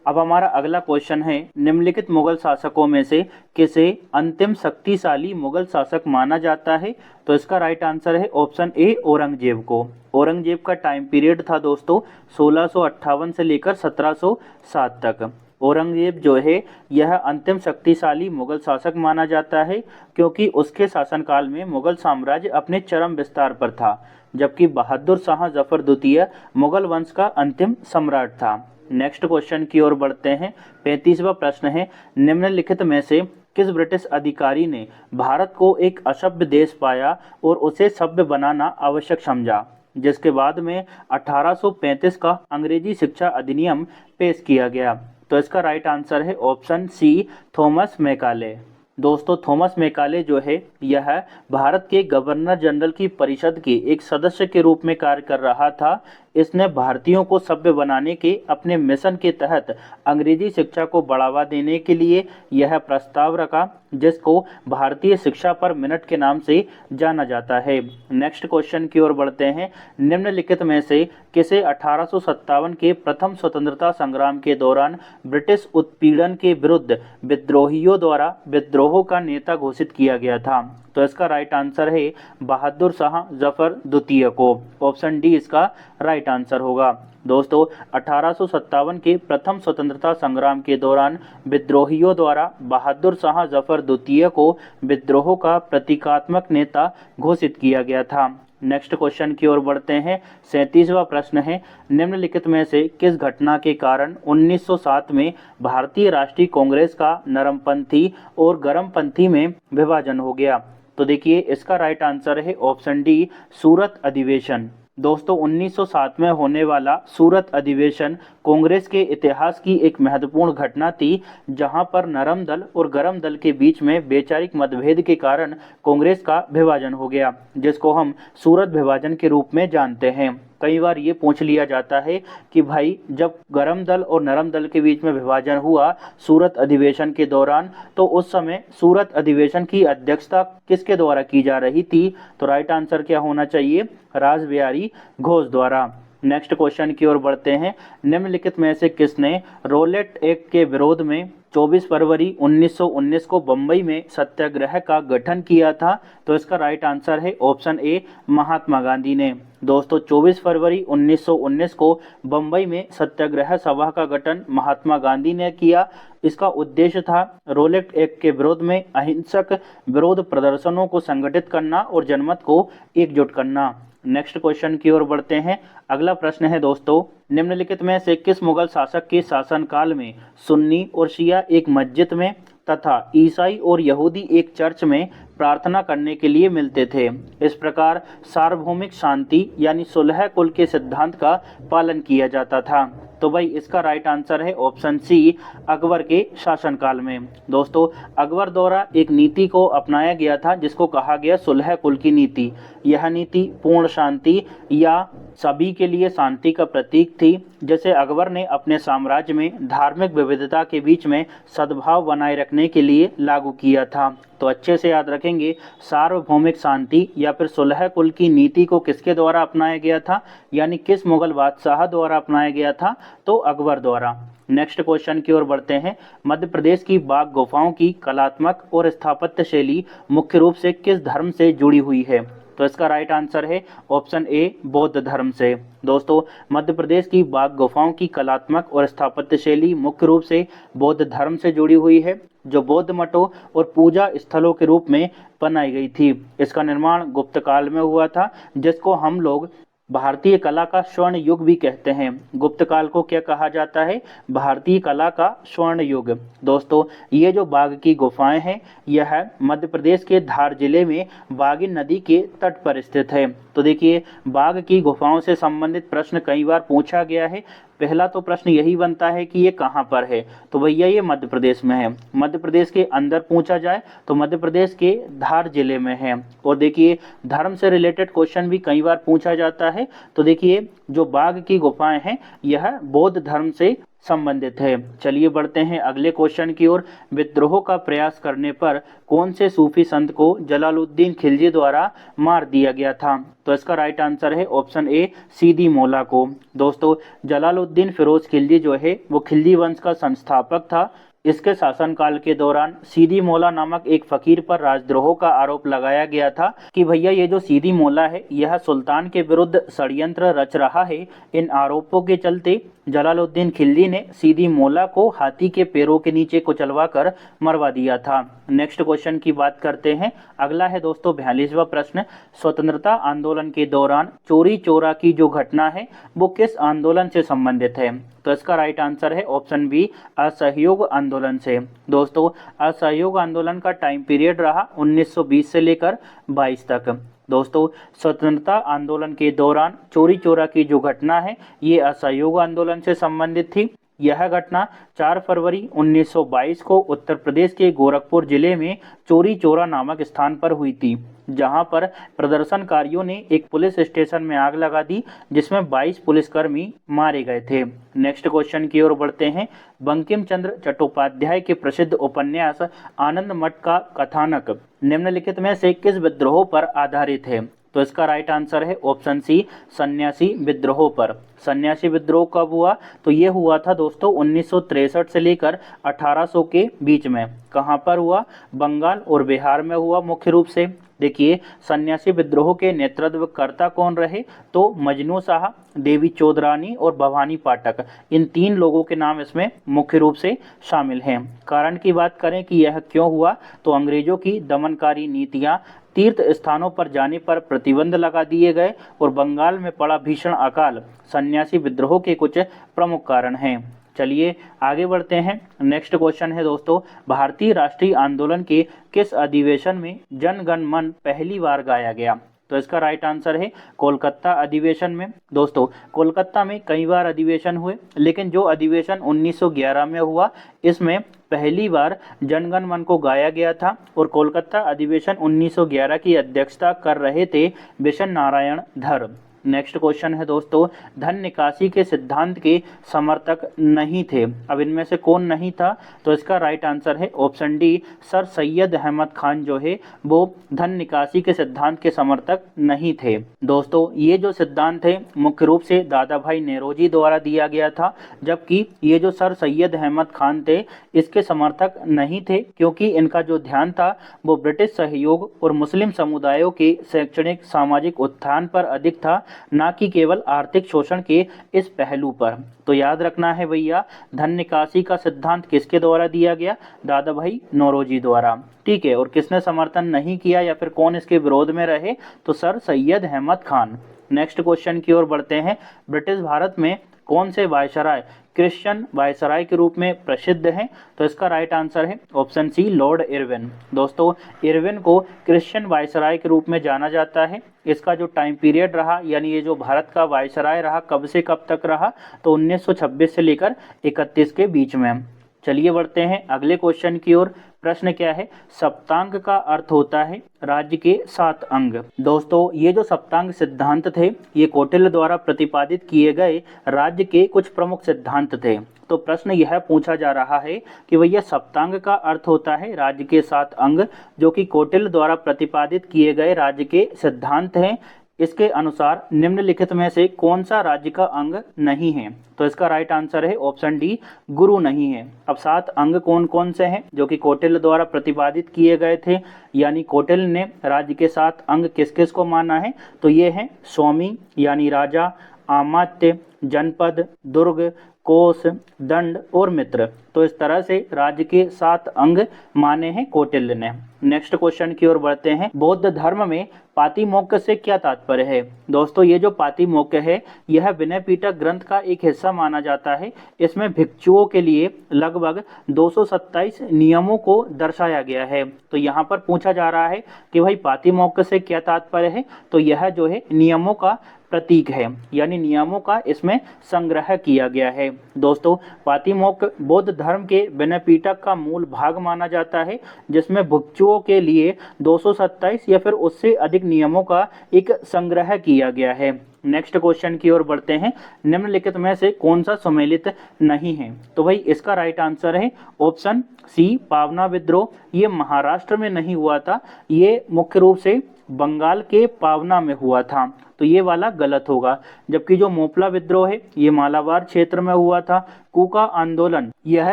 अब हमारा अगला क्वेश्चन है, निम्नलिखित मुगल शासकों में से किसे अंतिम शक्तिशाली मुगल शासक माना जाता है? तो इसका राइट आंसर है ऑप्शन ए, औरंगजेब को। औरंगजेब का टाइम पीरियड था दोस्तों 1658 से लेकर 1707 तक। औरंगजेब जो है यह अंतिम शक्तिशाली मुगल शासक माना जाता है, क्योंकि उसके शासनकाल में मुगल साम्राज्य अपने चरम विस्तार पर था, जबकि बहादुर शाह जफर द्वितीय मुगल वंश का अंतिम सम्राट था। नेक्स्ट क्वेश्चन की ओर बढ़ते हैं। 35वां प्रश्न है, निम्नलिखित में से किस ब्रिटिश अधिकारी ने भारत को एक असभ्य देश पाया और उसे सभ्य बनाना आवश्यक समझा, जिसके बाद में 1835 का अंग्रेजी शिक्षा अधिनियम पेश किया गया? तो इसका राइट आंसर है ऑप्शन सी, थॉमस मैकाले। दोस्तों थॉमस मैकाले जो है यह भारत के गवर्नर जनरल की परिषद के एक सदस्य के रूप में कार्य कर रहा था। इसने भारतीयों को सभ्य बनाने के अपने मिशन के तहत अंग्रेजी शिक्षा को बढ़ावा देने के लिए यह प्रस्ताव रखा, जिसको भारतीय शिक्षा पर मिनट के नाम से जाना जाता है। नेक्स्ट क्वेश्चन की ओर बढ़ते हैं। निम्नलिखित में से किसे 1857 के प्रथम स्वतंत्रता संग्राम के दौरान ब्रिटिश उत्पीड़न के विरुद्ध विद्रोहियों द्वारा विद्रोह का नेता घोषित किया गया था? तो इसका राइट आंसर है बहादुर शाह जफर द्वितीय को। ऑप्शन डी इसका राइट आंसर होगा। दोस्तों 1857 के प्रथम स्वतंत्रता संग्राम के दौरान विद्रोहियों द्वारा बहादुर शाह जफर द्वितीय को विद्रोह का प्रतीकात्मक नेता घोषित किया गया था। नेक्स्ट क्वेश्चन की ओर बढ़ते हैं। 37वां प्रश्न है, निम्नलिखित में से किस घटना के कारण 1907 में भारतीय राष्ट्रीय कांग्रेस का नरमपंथी और गरमपंथी में विभाजन हो गया? तो देखिए इसका राइट आंसर है ऑप्शन डी, सूरत अधिवेशन। दोस्तों 1907 में होने वाला सूरत अधिवेशन कांग्रेस के इतिहास की एक महत्वपूर्ण घटना थी, जहां पर नरम दल और गरम दल के बीच में वैचारिक मतभेद के कारण कांग्रेस का विभाजन हो गया, जिसको हम सूरत विभाजन के रूप में जानते हैं। कई बार ये पूछ लिया जाता है कि भाई जब गरम दल और नरम दल के बीच में विभाजन हुआ सूरत अधिवेशन के दौरान, तो उस समय सूरत अधिवेशन की अध्यक्षता किसके द्वारा की जा रही थी? तो राइट आंसर क्या होना चाहिए? रासबिहारी घोष द्वारा। नेक्स्ट क्वेश्चन की ओर बढ़ते हैं। निम्नलिखित में से किसने रोलेट एक्ट के विरोध में 24 फरवरी 1919 को बम्बई में सत्याग्रह का गठन किया था? तो इसका राइट आंसर है ऑप्शन ए, महात्मा गांधी ने। दोस्तों 24 फरवरी 1919 को बम्बई में सत्याग्रह सभा का गठन महात्मा गांधी ने किया। इसका उद्देश्य था रोलेट एक्ट के विरोध में अहिंसक विरोध प्रदर्शनों को संगठित करना और जनमत को एकजुट करना। नेक्स्ट क्वेश्चन की ओर बढ़ते हैं। अगला प्रश्न है दोस्तों, निम्नलिखित में से किस मुगल शासक के शासनकाल में सुन्नी और शिया एक मस्जिद में तथा ईसाई और यहूदी एक चर्च में प्रार्थना करने के लिए मिलते थे। इस प्रकार सार्वभौमिक शांति यानी सुलह कुल के सिद्धांत का पालन किया जाता था। तो भाई इसका राइट आंसर है ऑप्शन सी, अकबर के शासनकाल में। दोस्तों, अकबर द्वारा एक नीति को अपनाया गया था जिसको कहा गया सुलह कुल की नीति। यह नीति पूर्ण शांति या सभी के लिए शांति का प्रतीक थी। जैसे अकबर ने अपने साम्राज्य में धार्मिक विविधता के बीच में सद्भाव बनाए रखने के लिए लागू किया था। तो अच्छे से याद रखेंगे, सार्वभौमिक शांति या फिर सुलह कुल की नीति को किसके द्वारा अपनाया गया था, यानी किस मुगल बादशाह द्वारा अपनाया गया था, तो अकबर द्वारा। नेक्स्ट क्वेश्चन की ओर बढ़ते हैं। मध्य प्रदेश की बाघ गुफाओं की कलात्मक और स्थापत्य शैली मुख्य रूप से किस धर्म से जुड़ी हुई है, तो इसका राइट आंसर है ऑप्शन ए, बौद्ध धर्म से। दोस्तों, मध्य प्रदेश की बाघ गुफाओं की कलात्मक और स्थापत्य शैली मुख्य रूप से बौद्ध धर्म से जुड़ी हुई है, जो बौद्ध मठों और पूजा स्थलों के रूप में बनाई गई थी। इसका निर्माण गुप्त काल में हुआ था, जिसको हम लोग भारतीय कला का स्वर्ण युग भी कहते हैं। गुप्त काल को क्या कहा जाता है, भारतीय कला का स्वर्ण युग। दोस्तों, ये जो बाघ की गुफाएं हैं, यह मध्य प्रदेश के धार जिले में बागिन नदी के तट पर स्थित है। तो देखिए, बाघ की गुफाओं से संबंधित प्रश्न कई बार पूछा गया है। पहला तो प्रश्न यही बनता है कि ये कहाँ पर है, तो भैया ये मध्य प्रदेश में है। मध्य प्रदेश के अंदर पूछा जाए तो मध्य प्रदेश के धार जिले में है। और देखिए, धर्म से रिलेटेड क्वेश्चन भी कई बार पूछा जाता है। तो देखिए, जो बाघ की गुफाएं हैं, यह बौद्ध धर्म से संबंधित है। चलिए बढ़ते हैं अगले क्वेश्चन की ओर। विद्रोह का प्रयास करने पर कौन से सूफी संत को जलालुद्दीन खिलजी द्वारा मार दिया गया था, तो इसका राइट आंसर है ऑप्शन ए, सीदी मौला को। दोस्तों, जलालुद्दीन फिरोज खिलजी जो है वो खिलजी वंश का संस्थापक था। इसके शासनकाल के दौरान सीदी मौला नामक एक फकीर पर राजद्रोह का आरोप लगाया गया था कि भैया ये जो सीदी मौला है, यह सुल्तान के विरुद्ध षड्यंत्र रच रहा है। इन आरोपों के चलते जलालुद्दीन खिलजी ने सीदी मौला को हाथी के पैरों के नीचे कुचलवा कर मरवा दिया था। नेक्स्ट क्वेश्चन की बात करते हैं। अगला है दोस्तों 42वां प्रश्न। स्वतंत्रता आंदोलन के दौरान चोरी चोरा की जो घटना है वो किस आंदोलन से संबंधित है, तो इसका राइट आंसर है ऑप्शन बी, असहयोग आंदोलन से। दोस्तों, असहयोग आंदोलन का टाइम पीरियड रहा 1920 से लेकर 22 तक। दोस्तों, स्वतंत्रता आंदोलन के दौरान चोरी चोरा की जो घटना है, ये असहयोग आंदोलन से संबंधित थी। यह घटना 4 फरवरी 1922 को उत्तर प्रदेश के गोरखपुर जिले में चोरी चोरा नामक स्थान पर हुई थी, जहां पर प्रदर्शनकारियों ने एक पुलिस स्टेशन में आग लगा दी, जिसमें 22 पुलिसकर्मी मारे गए थे। नेक्स्ट क्वेश्चन की ओर बढ़ते हैं। बंकिम चंद्र चट्टोपाध्याय के प्रसिद्ध उपन्यास आनंद मठ का कथानक निम्नलिखित में से किस विद्रोह पर आधारित है, तो इसका राइट आंसर है ऑप्शन सी, सन्यासी विद्रोह पर। सन्यासी विद्रोह कब हुआ, तो ये हुआ था दोस्तों 1963 से लेकर 1800 के बीच में। कहाँ पर हुआ, बंगाल और बिहार में हुआ मुख्य रूप से। देखिए, सन्यासी विद्रोह के नेतृत्वकर्ता कौन रहे, तो मजनू शाह, देवी चौधरानी और भवानी पाठक, इन 3 लोगों के नाम इसमें मुख्य रूप से शामिल हैं। कारण की बात करें कि यह क्यों हुआ, तो अंग्रेजों की दमनकारी नीतियां, तीर्थ स्थानों पर जाने पर प्रतिबंध लगा दिए गए और बंगाल में पड़ा भीषण अकाल सन्यासी विद्रोह के कुछ प्रमुख कारण हैं। चलिए आगे बढ़ते हैं। नेक्स्ट क्वेश्चन है दोस्तों, भारतीय राष्ट्रीय आंदोलन के किस अधिवेशन में जन गण मन पहली बार गाया गया, तो इसका राइट आंसर है कोलकाता अधिवेशन में। दोस्तों, कोलकाता में कई बार अधिवेशन हुए, लेकिन जो अधिवेशन 1911 में हुआ, इसमें पहली बार जनगण मन को गाया गया था। और कोलकाता अधिवेशन 1911 की अध्यक्षता कर रहे थे बिशन नारायण धर। नेक्स्ट क्वेश्चन है दोस्तों, धन निकासी के सिद्धांत के समर्थक नहीं थे। अब इनमें से कौन नहीं था, तो इसका राइट आंसर है option D, sir Syed Ahmad Khan जो है वो धन निकासी के सिद्धांत के समर्थक नहीं थे। दोस्तों, ये जो सिद्धांत है मुख्य रूप से दादा भाई नेरोजी द्वारा दिया गया था, जबकि ये जो सर सैयद अहमद खान थे इसके समर्थक नहीं थे, क्योंकि इनका जो ध्यान था वो ब्रिटिश सहयोग और मुस्लिम समुदायों के शैक्षणिक सामाजिक उत्थान पर अधिक था, ना कि केवल आर्थिक शोषण के इस पहलू पर। तो याद रखना है भैया, धन निकासी का सिद्धांत किसके द्वारा दिया गया, दादा भाई नौरोजी द्वारा। ठीक है, और किसने समर्थन नहीं किया या फिर कौन इसके विरोध में रहे, तो sir Syed Ahmad Khan. Next question की ओर बढ़ते हैं। ब्रिटिश भारत में कौन से वायसराय क्रिश्चियन वायसराय के रूप में प्रसिद्ध हैं? तो इसका राइट आंसर है ऑप्शन सी, लॉर्ड इरविन। दोस्तों, इरविन को क्रिश्चियन वायसराय के रूप में जाना जाता है। इसका जो टाइम पीरियड रहा, यानी ये जो भारत का वायसराय रहा, कब से कब तक रहा? तो 1926 से लेकर 31 के बीच में। चलिए बढ़ते हैं अगले क्वेश्चन की ओर। प्रश्न क्या है? सप्तांग का अर्थ होता है राज्य के 7 अंग। दोस्तों, ये जो सप्तांग सिद्धांत थे, ये कौटिल्य द्वारा प्रतिपादित किए गए राज्य के कुछ प्रमुख सिद्धांत थे। तो प्रश्न यह पूछा जा रहा है कि भैया सप्तांग का अर्थ होता है राज्य के 7 अंग, जो कि कौटिल्य द्वारा प्रतिपादित किए गए राज्य के सिद्धांत हैं। इसके अनुसार निम्नलिखित में से कौन सा राज्य का अंग नहीं है? तो इसका राइट आंसर है ऑप्शन डी, गुरु नहीं है। अब 7 अंग कौन कौन से हैं जो कि कौटिल्य द्वारा प्रतिपादित किए गए थे, यानी कौटिल्य ने राज्य के 7 अंग किस किस को माना है? तो ये हैं स्वामी यानी राजा, अमात्य, जनपद, दुर्ग, कोष, दंड और मित्र। तो इस तरह से राज्य के 7 अंग माने हैं कौटिल्य ने। नेक्स्ट क्वेश्चन की ओर बढ़ते हैं। बौद्ध धर्म में पातिमोक्ष से क्या तात्पर्य है? दोस्तों, ये जो पातिमोक्ष है, यह विनय पिटक ग्रंथ का एक हिस्सा माना जाता है। इसमें भिक्षुओं के लिए लगभग 227 नियमों को दर्शाया गया है। तो यहाँ पर पूछा जा रहा है कि भाई पातिमोक्ष से क्या तात्पर्य है? तो यह जो है नियमों का प्रतीक है, यानी नियमों का इसमें संग्रह किया गया है। दोस्तों, पातिमोक्ष बौद्ध धर्म के विनय पिटक का मूल भाग माना जाता है, जिसमें भिक्षुओं के लिए 227 या फिर उससे अधिक नियमों का एक संग्रह किया गया है। नेक्स्ट क्वेश्चन की ओर बढ़ते हैं। निम्नलिखित में से कौन सा सम्मिलित नहीं है? तो भाई इसका राइट आंसर है ऑप्शन सी, पावना विद्रोह। ये महाराष्ट्र में नहीं हुआ था, ये मुख्य रूप से बंगाल के पावना में हुआ था, तो ये वाला गलत होगा। जबकि जो मोपला विद्रोह है, ये मालाबार क्षेत्र में हुआ था। कूका आंदोलन, यह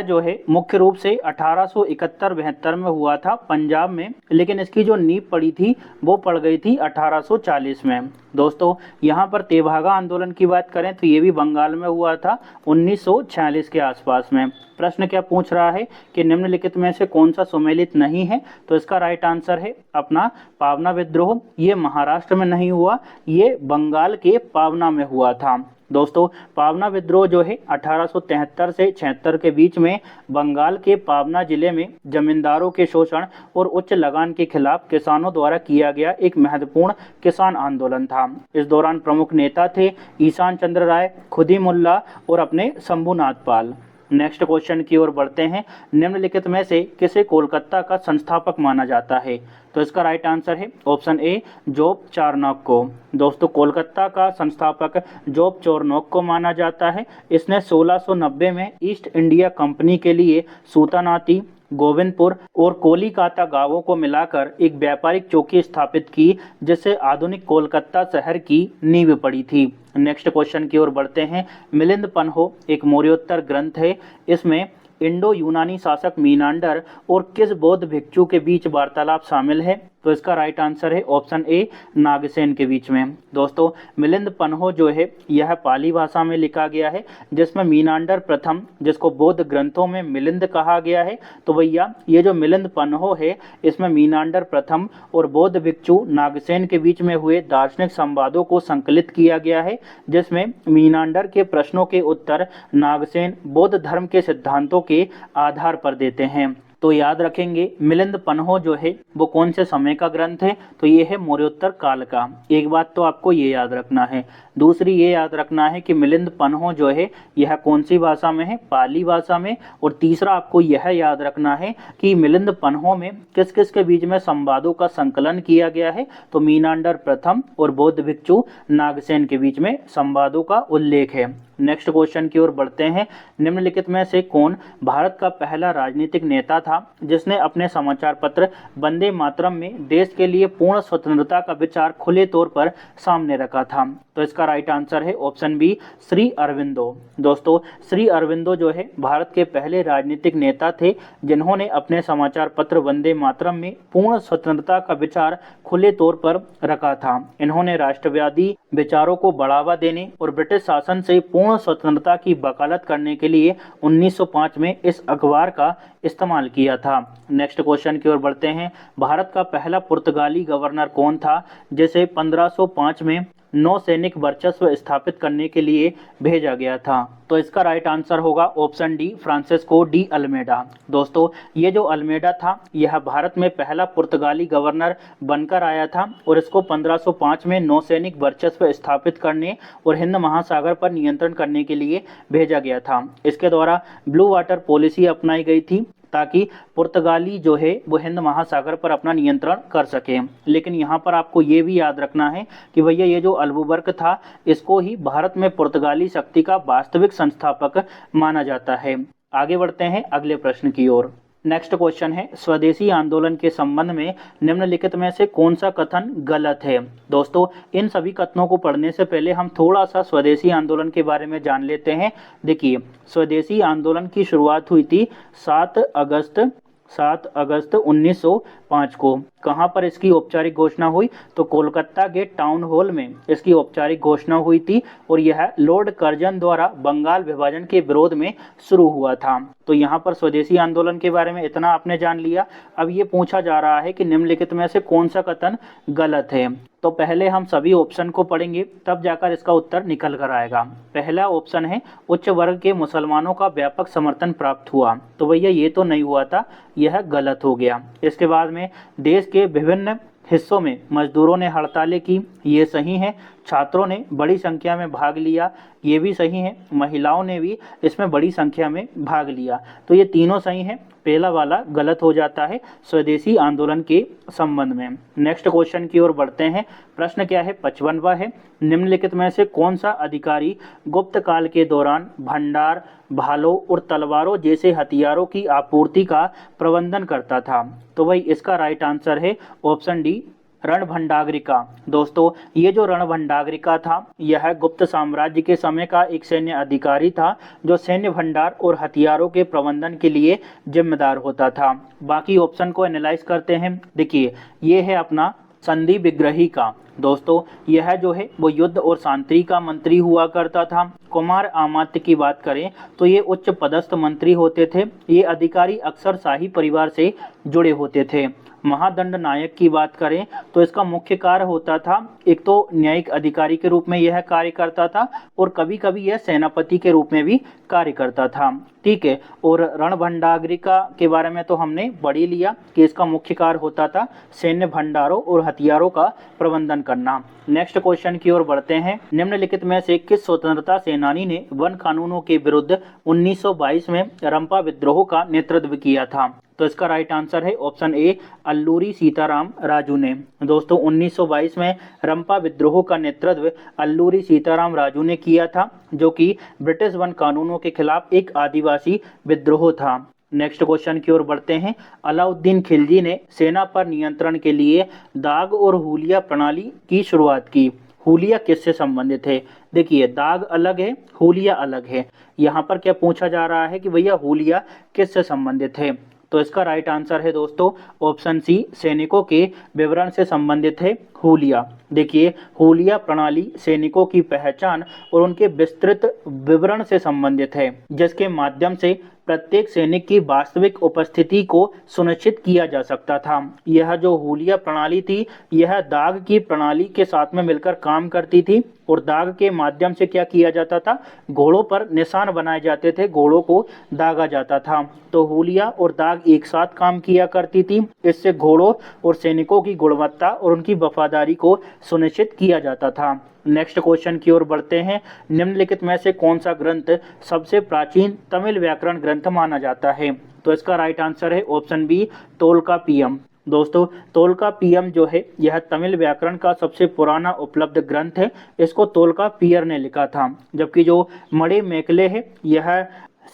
जो है मुख्य रूप से 1871-72 में हुआ था पंजाब में, लेकिन इसकी जो नींव पड़ी थी वो पड़ गई थी 1840 में। दोस्तों, यहाँ पर तेभागा आंदोलन की बात करें तो ये भी बंगाल में हुआ था 1946 के आसपास में। प्रश्न क्या पूछ रहा है कि निम्नलिखित में से कौन सा सम्मिलित नहीं है? तो इसका राइट आंसर है अपना पावना विद्रोह। ये महाराष्ट्र में नहीं हुआ, ये बंगाल के पावना में हुआ था। दोस्तों, पावना विद्रोह जो है 1873 से 76 के बीच में बंगाल के पावना जिले में जमींदारों के शोषण और उच्च लगान के खिलाफ किसानों द्वारा किया गया एक महत्वपूर्ण किसान आंदोलन था। इस दौरान प्रमुख नेता थे ईशान चंद्र राय, खुदी मुल्ला और अपने शंभुनाथ पाल। नेक्स्ट क्वेश्चन की ओर बढ़ते हैं। निम्नलिखित में से किसे कोलकाता का संस्थापक माना जाता है? तो इसका राइट आंसर है ऑप्शन ए, जॉब चार्नॉक को। दोस्तों, कोलकाता का संस्थापक जॉब चार्नॉक को माना जाता है। इसने 1690 में ईस्ट इंडिया कंपनी के लिए सूतानाती, गोविंदपुर और कोलिकाता गांवों को मिलाकर एक व्यापारिक चौकी स्थापित की, जिससे आधुनिक कोलकाता शहर की नींव पड़ी थी। नेक्स्ट क्वेश्चन की ओर बढ़ते हैं। मिलिंद पन्हो एक मौर्योत्तर ग्रंथ है। इसमें इंडो यूनानी शासक मीनांडर और किस बौद्ध भिक्षु के बीच वार्तालाप शामिल है? तो इसका राइट आंसर है ऑप्शन ए, नागसेन के बीच में। दोस्तों, मिलिंद पन्हो जो है यह पाली भाषा में लिखा गया है, जिसमें मीनांडर प्रथम, जिसको बौद्ध ग्रंथों में मिलिंद कहा गया है। तो भैया ये जो मिलिंद पन्हो है, इसमें मीनांडर प्रथम और बौद्ध भिक्षु नागसेन के बीच में हुए दार्शनिक संवादों को संकलित किया गया है, जिसमें मीनांडर के प्रश्नों के उत्तर नागसेन बौद्ध धर्म के सिद्धांतों के आधार पर देते हैं। तो याद रखेंगे मिलिंद पन्हो जो है वो कौन से समय का ग्रंथ है? तो ये है मौर्योत्तर काल का। एक बात तो आपको ये याद रखना है। दूसरी ये याद रखना है कि मिलिंद पन्हो जो है यह कौन सी भाषा में है? पाली भाषा में। और तीसरा आपको यह याद रखना है कि मिलिंद पन्हो में किस किस के बीच में संवादों का संकलन किया गया है? तो मीनांडर प्रथम और बौद्ध भिक्षु नागसेन के बीच में संवादों का उल्लेख है। नेक्स्ट क्वेश्चन की ओर बढ़ते हैं। निम्नलिखित में से कौन भारत का पहला राजनीतिक नेता था जिसने अपने समाचार पत्र वंदे मातरम में देश के लिए पूर्ण स्वतंत्रता का विचार खुले तौर पर सामने रखा था? तो इसका राइट आंसर है ऑप्शन बी, श्री अरविंदो। दोस्तों, श्री अरविंदो जो है भारत के पहले राजनीतिक नेता थे जिन्होंने अपने समाचार पत्र वंदे मातरम में पूर्ण स्वतंत्रता का विचार खुले तौर पर रखा था। इन्होंने राष्ट्रवादी विचारों को बढ़ावा देने और ब्रिटिश शासन से पूर्ण स्वतंत्रता की वकालत करने के लिए 1905 में इस अखबार का इस्तेमाल किया था। नेक्स्ट क्वेश्चन की ओर बढ़ते हैं। भारत का पहला पुर्तगाली गवर्नर कौन था जिसे 1505 में नौसैनिक वर्चस्व स्थापित करने के लिए भेजा गया था। तो इसका राइट आंसर होगा option D, Francisco de Almeida. दोस्तों ये जो अल्मेडा था यह भारत में पहला पुर्तगाली गवर्नर बनकर आया था और इसको 1505 में नौसैनिक वर्चस्व स्थापित करने और हिंद महासागर पर नियंत्रण करने के लिए भेजा गया था। इसके द्वारा ब्लू वाटर पॉलिसी अपनाई गई थी ताकि पुर्तगाली जो है वो हिंद महासागर पर अपना नियंत्रण कर सके। लेकिन यहाँ पर आपको ये भी याद रखना है कि भैया ये जो अल्बुबर्क था इसको ही भारत में पुर्तगाली शक्ति का वास्तविक संस्थापक माना जाता है। आगे बढ़ते हैं अगले प्रश्न की ओर। नेक्स्ट क्वेश्चन है, स्वदेशी आंदोलन के संबंध में निम्नलिखित में से कौन सा कथन गलत है। दोस्तों इन सभी कथनों को पढ़ने से पहले हम थोड़ा सा स्वदेशी आंदोलन के बारे में जान लेते हैं। देखिए स्वदेशी आंदोलन की शुरुआत हुई थी 7 अगस्त 1905 को। कहाँ पर इसकी औपचारिक घोषणा हुई? तो कोलकाता के टाउन हॉल में इसकी औपचारिक घोषणा हुई थी और यह लॉर्ड कर्जन द्वारा बंगाल विभाजन के विरोध में शुरू हुआ था। तो यहाँ पर स्वदेशी आंदोलन के बारे में इतना आपने जान लिया। अब ये पूछा जा रहा है कि निम्नलिखित में से कौन सा कथन गलत है। तो पहले हम सभी ऑप्शन को पढ़ेंगे तब जाकर इसका उत्तर निकल कर आएगा। पहला ऑप्शन है उच्च वर्ग के मुसलमानों का व्यापक समर्थन प्राप्त हुआ। तो भैया ये तो नहीं हुआ था, यह गलत हो गया। इसके बाद में देश के विभिन्न हिस्सों में मजदूरों ने हड़तालें की, ये सही है। छात्रों ने बड़ी संख्या में भाग लिया, ये भी सही है। महिलाओं ने भी इसमें बड़ी संख्या में भाग लिया, तो ये तीनों सही है। पहला वाला गलत हो जाता है स्वदेशी आंदोलन के संबंध में। नेक्स्ट क्वेश्चन की ओर बढ़ते हैं। प्रश्न क्या है? 55वां है, निम्नलिखित में से कौन सा अधिकारी गुप्त काल के दौरान भंडार, भालों और तलवारों जैसे हथियारों की आपूर्ति का प्रबंधन करता था? तो भाई इसका राइट आंसर है ऑप्शन डी, रणभंडारिका। दोस्तों ये जो रणभंडारिका था यह गुप्त साम्राज्य के समय का एक सैन्य अधिकारी था जो सैन्य भंडार और हथियारों के प्रबंधन के लिए जिम्मेदार होता था। बाकी ऑप्शन को एनालाइज करते हैं। देखिए ये है अपना संधि विग्रही का। दोस्तों यह जो है वो युद्ध और शांति का मंत्री हुआ करता था। कुमार अमात्य की बात करें तो ये उच्च पदस्थ मंत्री होते थे। ये अधिकारी अक्सर शाही परिवार से जुड़े होते थे। महादंड नायक की बात करें तो इसका मुख्य कार्य होता था, एक तो न्यायिक अधिकारी के रूप में यह कार्य करता था और कभी कभी यह सेनापति के रूप में भी कार्य करता था। ठीक है, और रणभंडारिका के बारे में तो हमने पढ़ ही लिया कि इसका मुख्य कार्य होता था सैन्य भंडारों और हथियारों का प्रबंधन करना। नेक्स्ट क्वेश्चन की ओर बढ़ते हैं। निम्नलिखित में से किस स्वतंत्रता सेनानी ने वन कानूनों के विरुद्ध 1922 में रंपा विद्रोह का नेतृत्व किया था? तो इसका राइट आंसर है ऑप्शन ए, अल्लूरी सीताराम राजू ने। दोस्तों 1922 में रंपा विद्रोह का नेतृत्व अल्लूरी सीताराम राजू ने किया था, जो कि ब्रिटिश वन कानूनों के खिलाफ एक आदिवासी विद्रोह था। नेक्स्ट क्वेश्चन की ओर बढ़ते हैं। अलाउद्दीन खिलजी ने सेना पर नियंत्रण के लिए दाग और हुलिया प्रणाली की शुरुआत की। हुलिया किससे संबंधित है? देखिए दाग अलग है, हुलिया अलग है। यहाँ पर क्या पूछा जा रहा है कि भैया हुलिया किससे संबंधित है? तो इसका राइट आंसर है दोस्तों ऑप्शन सी, सैनिकों के विवरण से संबंधित है हुलिया। देखिए हुलिया प्रणाली सैनिकों की पहचान और उनके विस्तृत विवरण से संबंधित है, जिसके माध्यम से प्रत्येक सैनिक की वास्तविक उपस्थिति को सुनिश्चित किया जा सकता था। यह जो हुलिया प्रणाली थी यह दाग की प्रणाली के साथ में मिलकर काम करती थी और दाग के माध्यम से क्या किया जाता था? घोड़ों पर निशान बनाए जाते थे, घोड़ों को दागा जाता था। तो हुलिया और दाग एक साथ काम किया करती थी। इससे घोड़ों और सैनिकों की गुणवत्ता और उनकी वफादारी को सुनिश्चित किया जाता था। नेक्स्ट क्वेश्चन की ओर बढ़ते हैं। निम्नलिखित में से कौन सा ग्रंथ सबसे प्राचीन तमिल व्याकरण ग्रंथ माना जाता है? तो इसका राइट आंसर है ऑप्शन बी, तोल्कापियम। दोस्तों तोल्कापियम जो है यह तमिल व्याकरण का सबसे पुराना उपलब्ध ग्रंथ है। इसको तोल्कापियर ने लिखा था, जबकि जो मड़े मेकले है यह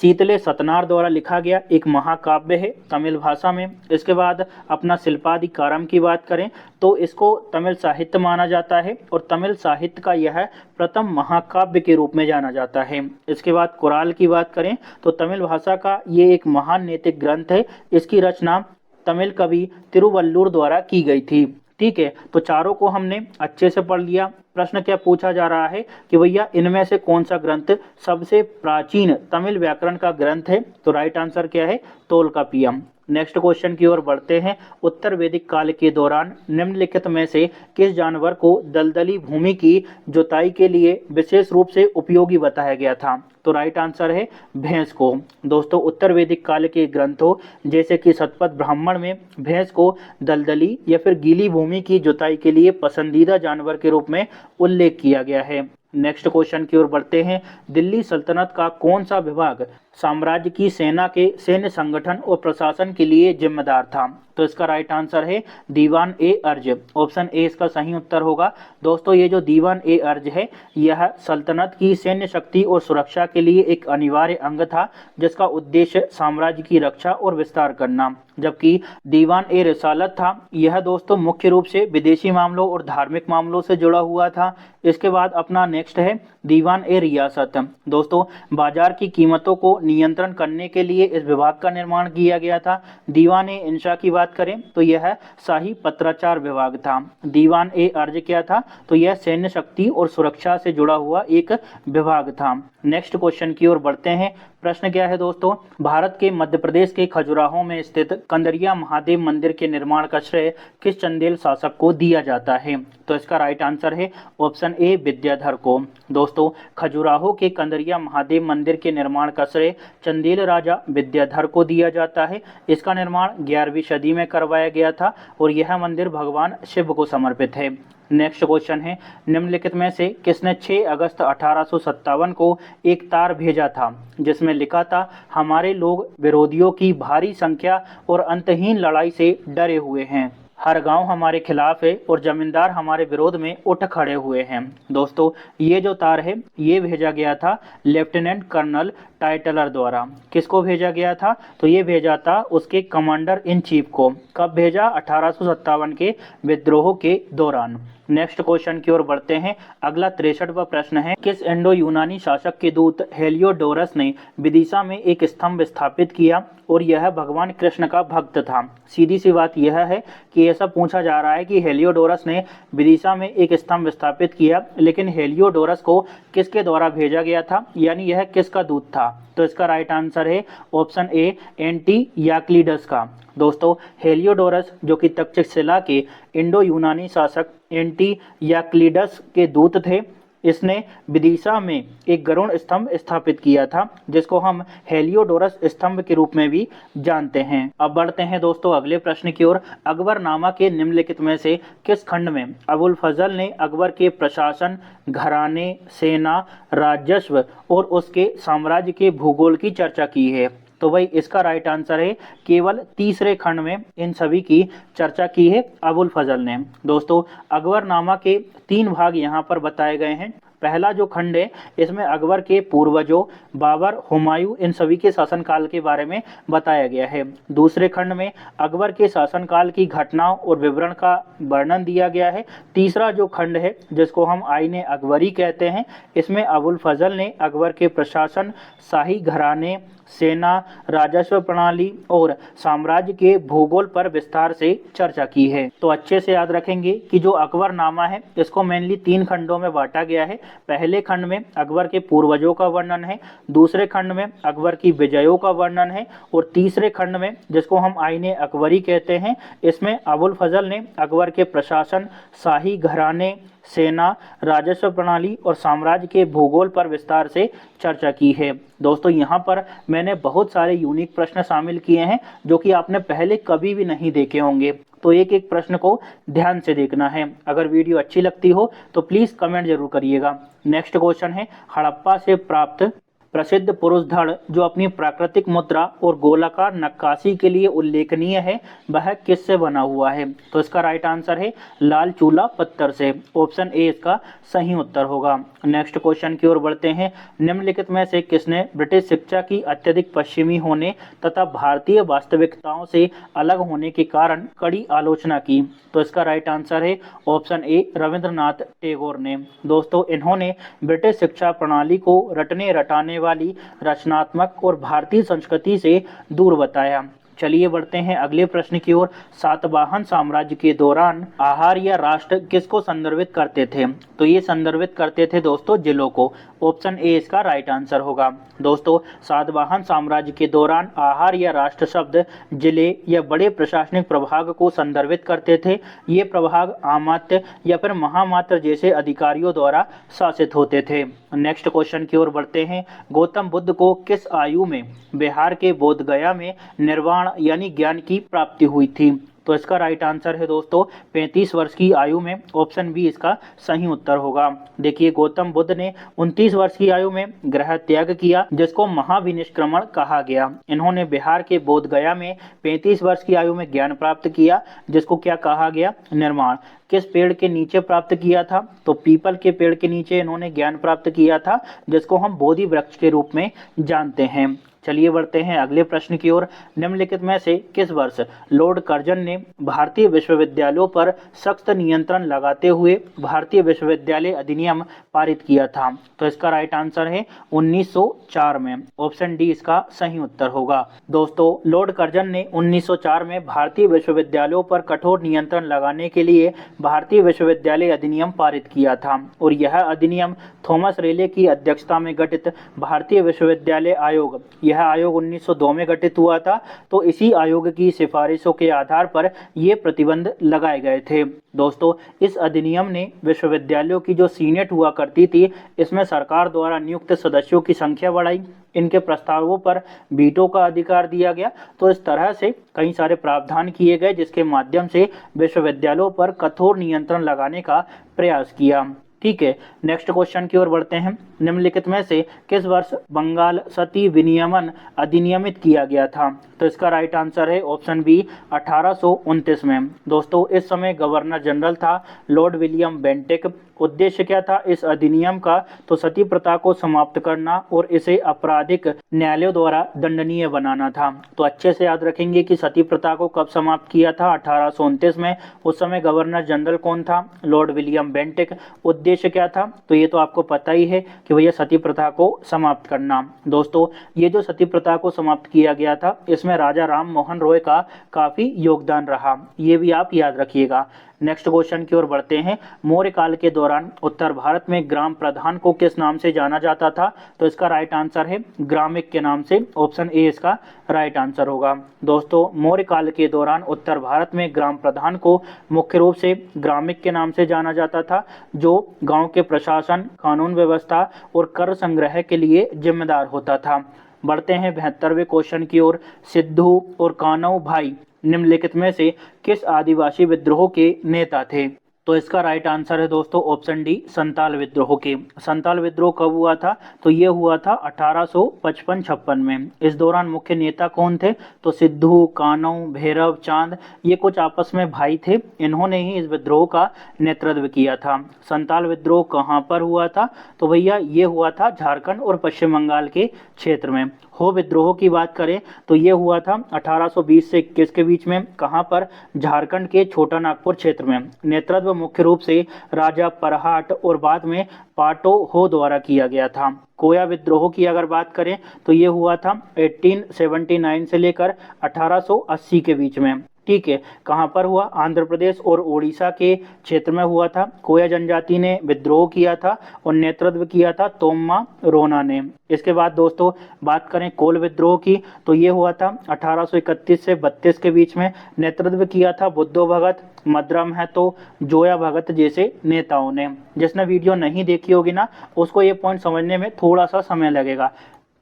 शीतले सतनार द्वारा लिखा गया एक महाकाव्य है तमिल भाषा में। इसके बाद अपना शिल्पाधिकारम की बात करें तो इसको तमिल साहित्य माना जाता है और तमिल साहित्य का यह प्रथम महाकाव्य के रूप में जाना जाता है। इसके बाद कुराल की बात करें तो तमिल भाषा का ये एक महान नैतिक ग्रंथ है। इसकी रचना तमिल कवि तिरुवल्लुर द्वारा की गई थी। ठीक है, तो चारों को हमने अच्छे से पढ़ लिया। प्रश्न क्या पूछा जा रहा है कि भैया इनमें से कौन सा ग्रंथ सबसे प्राचीन तमिल व्याकरण का ग्रंथ है? तो राइट आंसर क्या है? तोल्कापियम। नेक्स्ट क्वेश्चन की ओर बढ़ते हैं। उत्तर वैदिक काल के दौरान निम्नलिखित में से किस जानवर को दलदली भूमि की जुताई के लिए विशेष रूप से उपयोगी बताया गया था? तो राइट आंसर है भैंस को। दोस्तों, उत्तर वैदिक काल के ग्रंथों जैसे कि शतपथ ब्राह्मण में भैंस को दलदली या फिर गीली भूमि की जुताई के लिए पसंदीदा जानवर के रूप में उल्लेख किया गया है। नेक्स्ट क्वेश्चन की ओर बढ़ते हैं। दिल्ली सल्तनत का कौन सा विभाग साम्राज्य की सेना के सैन्य संगठन और प्रशासन के लिए जिम्मेदार था? तो इसका राइट आंसर है दीवान ए अर्ज। ऑप्शन ए इसका सही उत्तर होगा। दोस्तों, ये जो दीवान ए अर्ज है यह सल्तनत की सैन्य शक्ति और सुरक्षा के लिए एक अनिवार्य अंग था, जिसका उद्देश्य साम्राज्य की रक्षा और विस्तार करना। जबकि दीवान ए रिसालत था, यह दोस्तों मुख्य रूप से विदेशी मामलों और धार्मिक मामलों से जुड़ा हुआ था। इसके बाद अपना नेक्स्ट है दीवान ए रियासत। दोस्तों, बाजार की कीमतों को नियंत्रण करने के लिए इस विभाग का निर्माण किया गया था। दीवान ए इंशा की बात करें तो यह शाही पत्राचार विभाग था। दीवान ए अर्ज क्या था? तो यह सैन्य शक्ति और सुरक्षा से जुड़ा हुआ एक विभाग था। नेक्स्ट क्वेश्चन की ओर बढ़ते हैं। प्रश्न क्या है दोस्तों? भारत के मध्य प्रदेश के खजुराहो में स्थित कंदरिया महादेव मंदिर के निर्माण का श्रेय किस चंदेल शासक को दिया जाता है? तो इसका राइट आंसर है ऑप्शन ए विद्याधर को। दोस्तों, खजुराहो के कंदरिया महादेव मंदिर के निर्माण का श्रेय चंदेल राजा विद्याधर को दिया जाता है। इसका निर्माण 11वीं सदी में करवाया गया था और यह मंदिर भगवान शिव को समर्पित है। नेक्स्ट क्वेश्चन है। निम्नलिखित में से किसने 6 अगस्त 1857 को एक तार भेजा था जिसमें लिखा था, हमारे लोग विरोधियों की भारी संख्या और अंतहीन लड़ाई से डरे हुए हैं, हर गांव हमारे खिलाफ है और जमींदार हमारे विरोध में उठ खड़े हुए हैं। दोस्तों, ये जो तार है ये भेजा गया था लेफ्टिनेंट कर्नल टाइटलर द्वारा। किसको भेजा गया था? तो ये भेजा था उसके कमांडर इन चीफ को। कब भेजा? 1857 के विद्रोह के दौरान। नेक्स्ट क्वेश्चन की ओर बढ़ते हैं। अगला 63वां प्रश्न है। किस इंडो यूनानी शासक के दूत हेलियोडोरस ने विदिशा में एक स्तंभ स्थापित किया और यह भगवान कृष्ण का भक्त था? सीधी सी बात यह है कि ऐसा पूछा जा रहा है कि हेलियोडोरस ने विदिशा में एक स्तंभ स्थापित किया, लेकिन हेलियोडोरस को किसके द्वारा भेजा गया था, यानी यह किसका दूत था? तो इसका राइट आंसर है ऑप्शन ए एंटीयाक्लीडस का। दोस्तों, हेलियोडोरस जो कि तक्षशिला के इंडो यूनानी शासक एंटीयाक्लीडस के दूत थे, इसने विदिशा में एक गरुड़ स्तंभ स्थापित किया था जिसको हम हेलियोडोरस स्तंभ के रूप में भी जानते हैं। अब बढ़ते हैं दोस्तों अगले प्रश्न की ओर। अकबरनामा के निम्नलिखित में से किस खंड में अबुल फजल ने अकबर के प्रशासन, घराने, सेना, राजस्व और उसके साम्राज्य के भूगोल की चर्चा की है? तो भाई इसका राइट आंसर है केवल तीसरे खंड में इन सभी की चर्चा की है अबुल फजल ने। दोस्तों, अकबरनामा के 3 भाग यहाँ पर बताए गए हैं। पहला जो खंड है इसमें अकबर के पूर्वजों बाबर, हुमायूं इन सभी के शासनकाल के बारे में बताया गया है। दूसरे खंड में अकबर के शासनकाल की घटनाओं और विवरण का वर्णन दिया गया है। तीसरा जो खंड है जिसको हम आईने अकबरी कहते हैं, इसमें अबुल फजल ने अकबर के प्रशासन, शाही घराने, सेना, राजस्व प्रणाली और साम्राज्य के भूगोल पर विस्तार से चर्चा की है। तो अच्छे से याद रखेंगे कि जो अकबरनामा है इसको मेनली 3 खंडों में बांटा गया है। पहले खंड में अकबर के पूर्वजों का वर्णन है, दूसरे खंड में अकबर की विजयों का वर्णन है और तीसरे खंड में जिसको हम आईने अकबरी कहते हैं, इसमें अबुल फजल ने अकबर के प्रशासन, शाही घराने, सेना, राजस्व प्रणाली और साम्राज्य के भूगोल पर विस्तार से चर्चा की है। दोस्तों, यहाँ पर मैंने बहुत सारे यूनिक प्रश्न शामिल किए हैं जो कि आपने पहले कभी भी नहीं देखे होंगे। तो एक एक प्रश्न को ध्यान से देखना है। अगर वीडियो अच्छी लगती हो तो प्लीज़ कमेंट जरूर करिएगा। नेक्स्ट क्वेश्चन है, हड़प्पा से प्राप्त प्रसिद्ध पुरुष धड़ जो अपनी प्राकृतिक मुद्रा और गोलाकार नक्काशी के लिए उल्लेखनीय है, वह किससे बना हुआ है? तो इसका राइट आंसर है लाल चूला पत्थर से। ऑप्शन ए इसका सही उत्तर होगा। नेक्स्ट क्वेश्चन की ओर बढ़ते हैं। निम्नलिखित में से किसने ब्रिटिश शिक्षा की अत्यधिक पश्चिमी होने तथा भारतीय वास्तविकताओं से अलग होने के कारण कड़ी आलोचना की? तो इसका राइट आंसर है ऑप्शन ए रविंद्रनाथ टैगोर ने। दोस्तों, इन्होंने ब्रिटिश शिक्षा प्रणाली को रटने रटाने वाली, रचनात्मक और भारतीय संस्कृति से दूर बताया। चलिए बढ़ते हैं अगले प्रश्न की ओर। सातवाहन साम्राज्य के दौरान आहार या राष्ट्र किसको संदर्भित करते थे? तो ये संदर्भित करते थे दोस्तों जिलों को। ऑप्शन ए इसका राइट आंसर होगा। दोस्तों सातवाहन साम्राज्य के दौरान आहार या राष्ट्र शब्द जिले या बड़े प्रशासनिक प्रभाग को संदर्भित करते थे। ये प्रभाग आमात्य या फिर महामात्र जैसे अधिकारियों द्वारा शासित होते थे। नेक्स्ट क्वेश्चन की ओर बढ़ते हैं। गौतम बुद्ध को किस आयु में बिहार के बोधगया में निर्वाण यानी ज्ञान की प्राप्ति हुई थी? तो इसका राइट आंसर है दोस्तों 35 वर्ष की आयु में। ऑप्शन बी इसका सही उत्तर होगा। देखिए गौतम बुद्ध ने 29 वर्ष की आयु में गृह त्याग किया, जिसको महाविनिष्क्रमण कहा गया। इन्होंने बिहार के बोधगया में 35 वर्ष की आयु में ज्ञान प्राप्त किया, जिसको क्या कहा गया? निर्माण। किस पेड़ के नीचे प्राप्त किया था? तो पीपल के पेड़ के नीचे इन्होंने ज्ञान प्राप्त किया था, जिसको हम बोधि वृक्ष के रूप में जानते हैं। चलिए बढ़ते हैं अगले प्रश्न की ओर। निम्नलिखित में से किस वर्ष लॉर्ड कर्जन ने भारतीय विश्वविद्यालयों पर सख्त नियंत्रण लगाते हुए भारतीय विश्वविद्यालय अधिनियम पारित किया था? तो इसका राइट आंसर है 1904 में। ऑप्शन डी इसका सही उत्तर होगा। दोस्तों लॉर्ड कर्जन ने 1904 में भारतीय विश्वविद्यालयों पर कठोर नियंत्रण लगाने के लिए भारतीय विश्वविद्यालय अधिनियम पारित किया था, और यह अधिनियम थॉमस रेले की अध्यक्षता में गठित भारतीय विश्वविद्यालय आयोग, यह आयोग 1902 में गठित हुआ था। तो इसी आयोग की सिफारिशों के आधार पर ये प्रतिबंध लगाए गए थे। दोस्तों इस अधिनियम ने विश्वविद्यालयों की जो सीनेट हुआ करती थी, इसमें सरकार द्वारा नियुक्त सदस्यों की संख्या बढ़ाई, इनके प्रस्तावों पर वीटो का अधिकार दिया गया। तो इस तरह से कई सारे प्रावधान किए गए, जिसके माध्यम से विश्वविद्यालयों पर कठोर नियंत्रण लगाने का प्रयास किया। ठीक है, नेक्स्ट क्वेश्चन की ओर बढ़ते हैं। निम्नलिखित में से किस वर्ष बंगाल सती विनियमन अधिनियमित किया गया था? तो इसका राइट आंसर है ऑप्शन बी 1829 में। दोस्तों इस समय गवर्नर जनरल था लॉर्ड विलियम बेंटिक। उद्देश्य क्या था इस अधिनियम का? तो सती प्रथा को समाप्त करना और इसे आपराधिक न्यायालयों द्वारा दंडनीय बनाना था। तो अच्छे से याद रखेंगे कि सती प्रथा को कब समाप्त किया था? 1829 में। उस समय गवर्नर जनरल कौन था? Lord William Bentinck. उद्देश्य क्या था? तो ये तो आपको पता ही है कि भैया सती प्रथा को समाप्त करना। दोस्तों ये जो सती प्रथा को समाप्त किया गया था, इसमें राजा राम मोहन रॉय का काफी योगदान रहा, ये भी आप याद रखिएगा। नेक्स्ट क्वेश्चन की ओर बढ़ते हैं। मौर्य काल के दौरान उत्तर भारत में ग्राम प्रधान को किस नाम से जाना जाता था? तो इसका राइट आंसर है ग्रामिक के नाम से। ऑप्शन ए इसका राइट आंसर होगा। दोस्तों मौर्य काल के दौरान उत्तर भारत में ग्राम प्रधान को मुख्य रूप से ग्रामिक के नाम से जाना जाता था, जो गांव के प्रशासन, कानून व्यवस्था और कर संग्रह के लिए जिम्मेदार होता था। बढ़ते हैं 72वें क्वेश्चन की ओर। सिद्धू और कानऊ भाई निम्नलिखित में से किस आदिवासी विद्रोह के नेता थे? तो इसका राइट आंसर है दोस्तों ऑप्शन डी संताल विद्रोह के। संताल विद्रोह कब हुआ था? तो ये हुआ था 1855-56 में। इस दौरान मुख्य नेता कौन थे? तो सिद्धू, कानऊ, भैरव, चांद, ये कुछ आपस में भाई थे। इन्होंने ही इस विद्रोह का नेतृत्व किया था। संताल विद्रोह कहाँ पर हुआ था? तो भैया ये हुआ था झारखंड और पश्चिम बंगाल के क्षेत्र में। हो विद्रोह की बात करें तो ये हुआ था 1820 से 21 के बीच में। कहाँ पर? झारखंड के छोटा नागपुर क्षेत्र में। नेतृत्व मुख्य रूप से राजा परहाट और बाद में पाटो हो द्वारा किया गया था। कोया विद्रोह की अगर बात करें तो ये हुआ था 1879 से लेकर 1880 के बीच में। ठीक है, कहाँ पर हुआ? आंध्र प्रदेश और उड़ीसा के क्षेत्र में हुआ था। कोया जनजाति ने विद्रोह किया था और नेतृत्व किया था तोम्मा रोना ने। इसके बाद दोस्तों बात करें कोल विद्रोह की तो ये हुआ था 1831 से 32 के बीच में। नेतृत्व किया था बुद्धो भगत, मद्रा महतो, जोया भगत जैसे नेताओं ने। जिसने वीडियो नहीं देखी होगी ना, उसको ये पॉइंट समझने में थोड़ा सा समय लगेगा।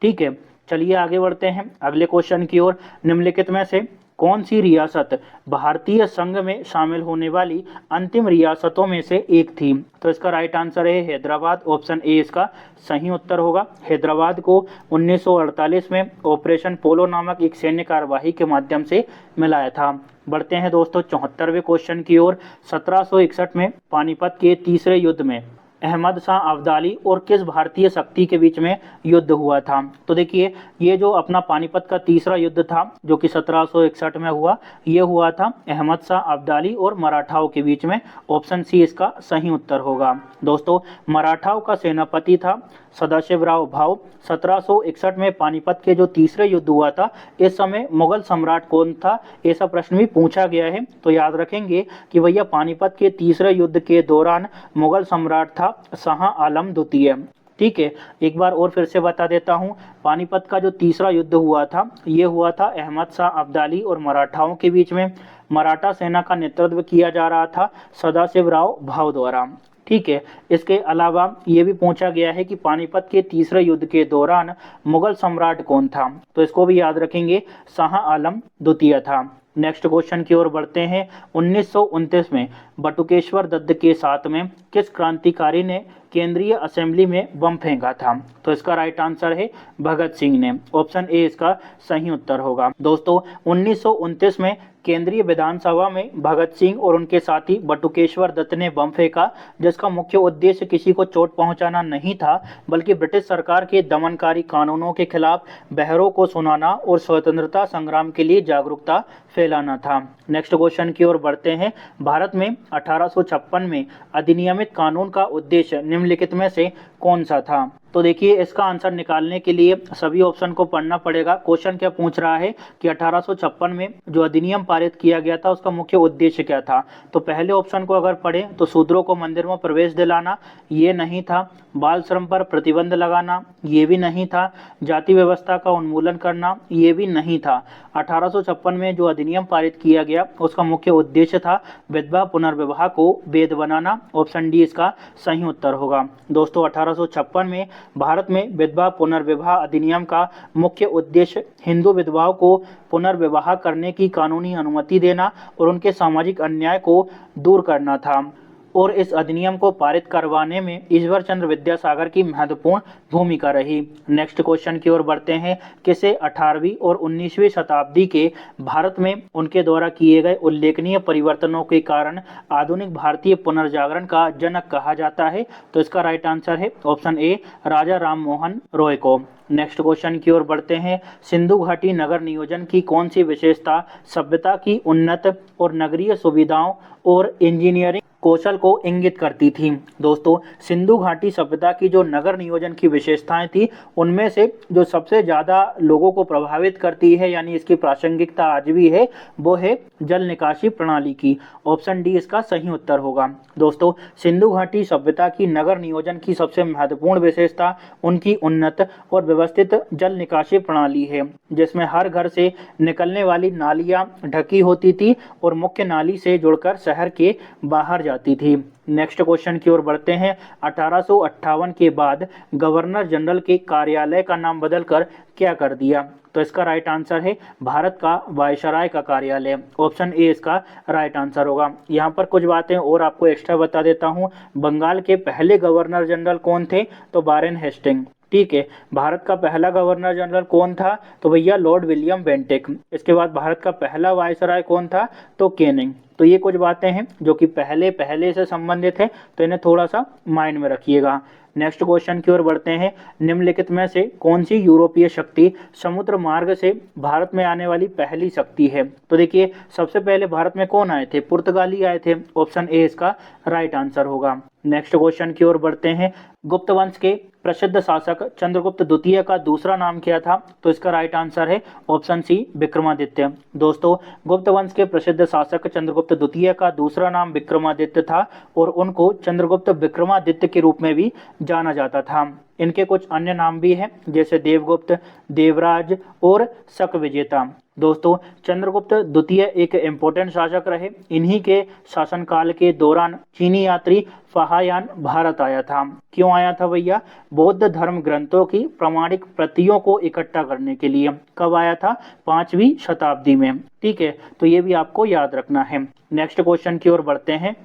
ठीक है, चलिए आगे बढ़ते हैं अगले क्वेश्चन की ओर। निम्नलिखित में से कौन सी रियासत भारतीय संघ में शामिल होने वाली अंतिम रियासतों में से एक थी? तो इसका राइट आंसर है हैदराबाद। ऑप्शन ए इसका सही उत्तर होगा। हैदराबाद को 1948 में ऑपरेशन पोलो नामक एक सैन्य कार्यवाही के माध्यम से मिलाया था। बढ़ते हैं दोस्तों 74वें क्वेश्चन की ओर। 1761 में पानीपत के तीसरे युद्ध में अहमद शाह अब्दाली और किस भारतीय शक्ति के बीच में युद्ध हुआ था? तो देखिए, ये जो अपना पानीपत का तीसरा युद्ध था जो कि 1761 में हुआ, ये हुआ था अहमद शाह अब्दाली और मराठाओं के बीच में। ऑप्शन सी इसका सही उत्तर होगा। दोस्तों, मराठाओं का सेनापति था सदाशिवराव भाऊ। 1761 में पानीपत के जो तीसरे युद्ध हुआ था, इस समय मुगल सम्राट कौन था, ऐसा प्रश्न भी पूछा गया है। तो याद रखेंगे कि भैया पानीपत के तीसरे युद्ध के दौरान मुगल सम्राट था शाह आलम द्वितीय। ठीक है, एक बार और फिर से बता देता हूँ, पानीपत का जो तीसरा युद्ध हुआ था, ये हुआ था अहमद शाह अब्दाली और मराठाओं के बीच में। मराठा सेना का नेतृत्व किया जा रहा था सदाशिवराव भाऊ द्वारा। ठीक है, इसके अलावा ये भी पूछा गया है कि पानीपत के तीसरे युद्ध के दौरान मुगल सम्राट कौन था, तो इसको भी याद रखेंगे, शाह आलम द्वितीय था। नेक्स्ट क्वेश्चन की ओर बढ़ते हैं। 1929 में बटुकेश्वर दत्त के साथ में किस क्रांतिकारी ने केंद्रीय असेंबली में बम फेंका था? तो इसका राइट आंसर है भगत सिंह ने। ऑप्शन ए इसका सही उत्तर होगा। दोस्तों, 1929 में केंद्रीय विधानसभा में भगत सिंह और उनके साथी बटुकेश्वर दत्त ने बम फेंका, जिसका मुख्य उद्देश्य किसी को चोट पहुंचाना नहीं था, बल्कि ब्रिटिश सरकार के दमनकारी कानूनों के खिलाफ बहरों को सुनाना और स्वतंत्रता संग्राम के लिए जागरूकता फैलाना था। नेक्स्ट क्वेश्चन की ओर बढ़ते हैं। भारत में 1856 में अधिनियमित कानून का उद्देश्य निम्नलिखित में से कौन सा था? तो देखिए, इसका आंसर निकालने के लिए सभी ऑप्शन को पढ़ना पड़ेगा। क्वेश्चन क्या पूछ रहा है कि 1856 में जो अधिनियम पारित किया गया था, उसका मुख्य उद्देश्य क्या था? तो पहले ऑप्शन को अगर पढ़ें तो शूद्रों को मंदिर में प्रवेश दिलाना, ये नहीं था। बाल श्रम पर प्रतिबंध लगाना, ये भी नहीं था। जाति व्यवस्था का उन्मूलन करना, ये भी नहीं था। 1856 में जो अधिनियम पारित किया गया, उसका मुख्य उद्देश्य था विधवा पुनर्विवाह को वैध बनाना। ऑप्शन डी इसका सही उत्तर होगा। दोस्तों, 1856 में भारत में विधवा पुनर्विवाह अधिनियम का मुख्य उद्देश्य हिंदू विधवाओं को पुनर्विवाह करने की कानूनी अनुमति देना और उनके सामाजिक अन्याय को दूर करना था। और इस अधिनियम को पारित करवाने में ईश्वर चंद्र विद्यासागर की महत्वपूर्ण भूमिका रही। नेक्स्ट क्वेश्चन की ओर बढ़ते हैं। किसे 18वीं और 19वीं शताब्दी के भारत में उनके द्वारा किए गए उल्लेखनीय परिवर्तनों के कारण आधुनिक भारतीय पुनर्जागरण का जनक कहा जाता है? तो इसका राइट आंसर है ऑप्शन ए, राजा राम मोहन रॉय को। नेक्स्ट क्वेश्चन की ओर बढ़ते हैं। सिंधु घाटी नगर नियोजन की कौन सी विशेषता सभ्यता की उन्नत और नगरीय सुविधाओं और इंजीनियरिंग कौशल को इंगित करती थी? दोस्तों, सिंधु घाटी सभ्यता की जो नगर नियोजन की विशेषताएं थी, उनमें से जो सबसे ज़्यादा लोगों को प्रभावित करती है, यानी इसकी प्रासंगिकता आज भी है, वो है जल निकासी प्रणाली की। ऑप्शन डी इसका सही उत्तर होगा। दोस्तों, सिंधु घाटी सभ्यता की नगर नियोजन की सबसे महत्वपूर्ण विशेषता उनकी उन्नत और व्यवस्थित जल निकासी प्रणाली है, जिसमें हर घर से निकलने वाली नालियां ढकी होती थी और मुख्य नाली से जुड़कर शहर के बाहर जाती थी। नेक्स्ट क्वेश्चन की ओर बढ़ते हैं। 1858 के बाद गवर्नर जनरल के कार्यालय का नाम बदलकर क्या कर दिया? तो इसका राइट आंसर है भारत का वायसराय का कार्यालय। ऑप्शन ए इसका राइट आंसर होगा। यहाँ पर कुछ बातें और आपको एक्स्ट्रा बता देता हूँ। बंगाल के पहले गवर्नर जनरल कौन थे? तो वारेन हेस्टिंग। ठीक है, भारत का पहला गवर्नर जनरल कौन था? तो भैया लॉर्ड विलियम बेंटिक। इसके बाद भारत का पहला वायसराय कौन था? तो कैनिंग। तो ये कुछ बातें हैं जो कि पहले से संबंधित है, तो इन्हें थोड़ा सा माइंड में रखिएगा। नेक्स्ट क्वेश्चन की ओर बढ़ते हैं। निम्नलिखित में से कौन सी यूरोपीय शक्ति समुद्र मार्ग से भारत में आने वाली पहली शक्ति है? तो देखिए, सबसे पहले भारत में कौन आए थे? पुर्तगाली आए थे। ऑप्शन ए इसका राइट आंसर होगा। नेक्स्ट क्वेश्चन की ओर बढ़ते हैं। गुप्त वंश के प्रसिद्ध शासक चंद्रगुप्त द्वितीय का दूसरा नाम क्या था? तो इसका राइट आंसर है ऑप्शन सी, विक्रमादित्य। दोस्तों, गुप्त वंश के प्रसिद्ध शासक चंद्रगुप्त द्वितीय का दूसरा नाम विक्रमादित्य था और उनको चंद्रगुप्त विक्रमादित्य के रूप में भी जाना जाता था। इनके कुछ अन्य नाम भी हैं, जैसे देवगुप्त, देवराज और शक विजेता। दोस्तों, चंद्रगुप्त द्वितीय एक इम्पोर्टेंट शासक रहे। इन्हीं के शासनकाल के दौरान चीनी यात्री फाहायान भारत आया था। क्यों आया था भैया? बौद्ध धर्म ग्रंथों की प्रामाणिक प्रतियों को इकट्ठा करने के लिए। कब आया था? 5वीं शताब्दी में। ठीक है, तो ये भी आपको याद रखना है। नेक्स्ट क्वेश्चन की ओर बढ़ते हैं।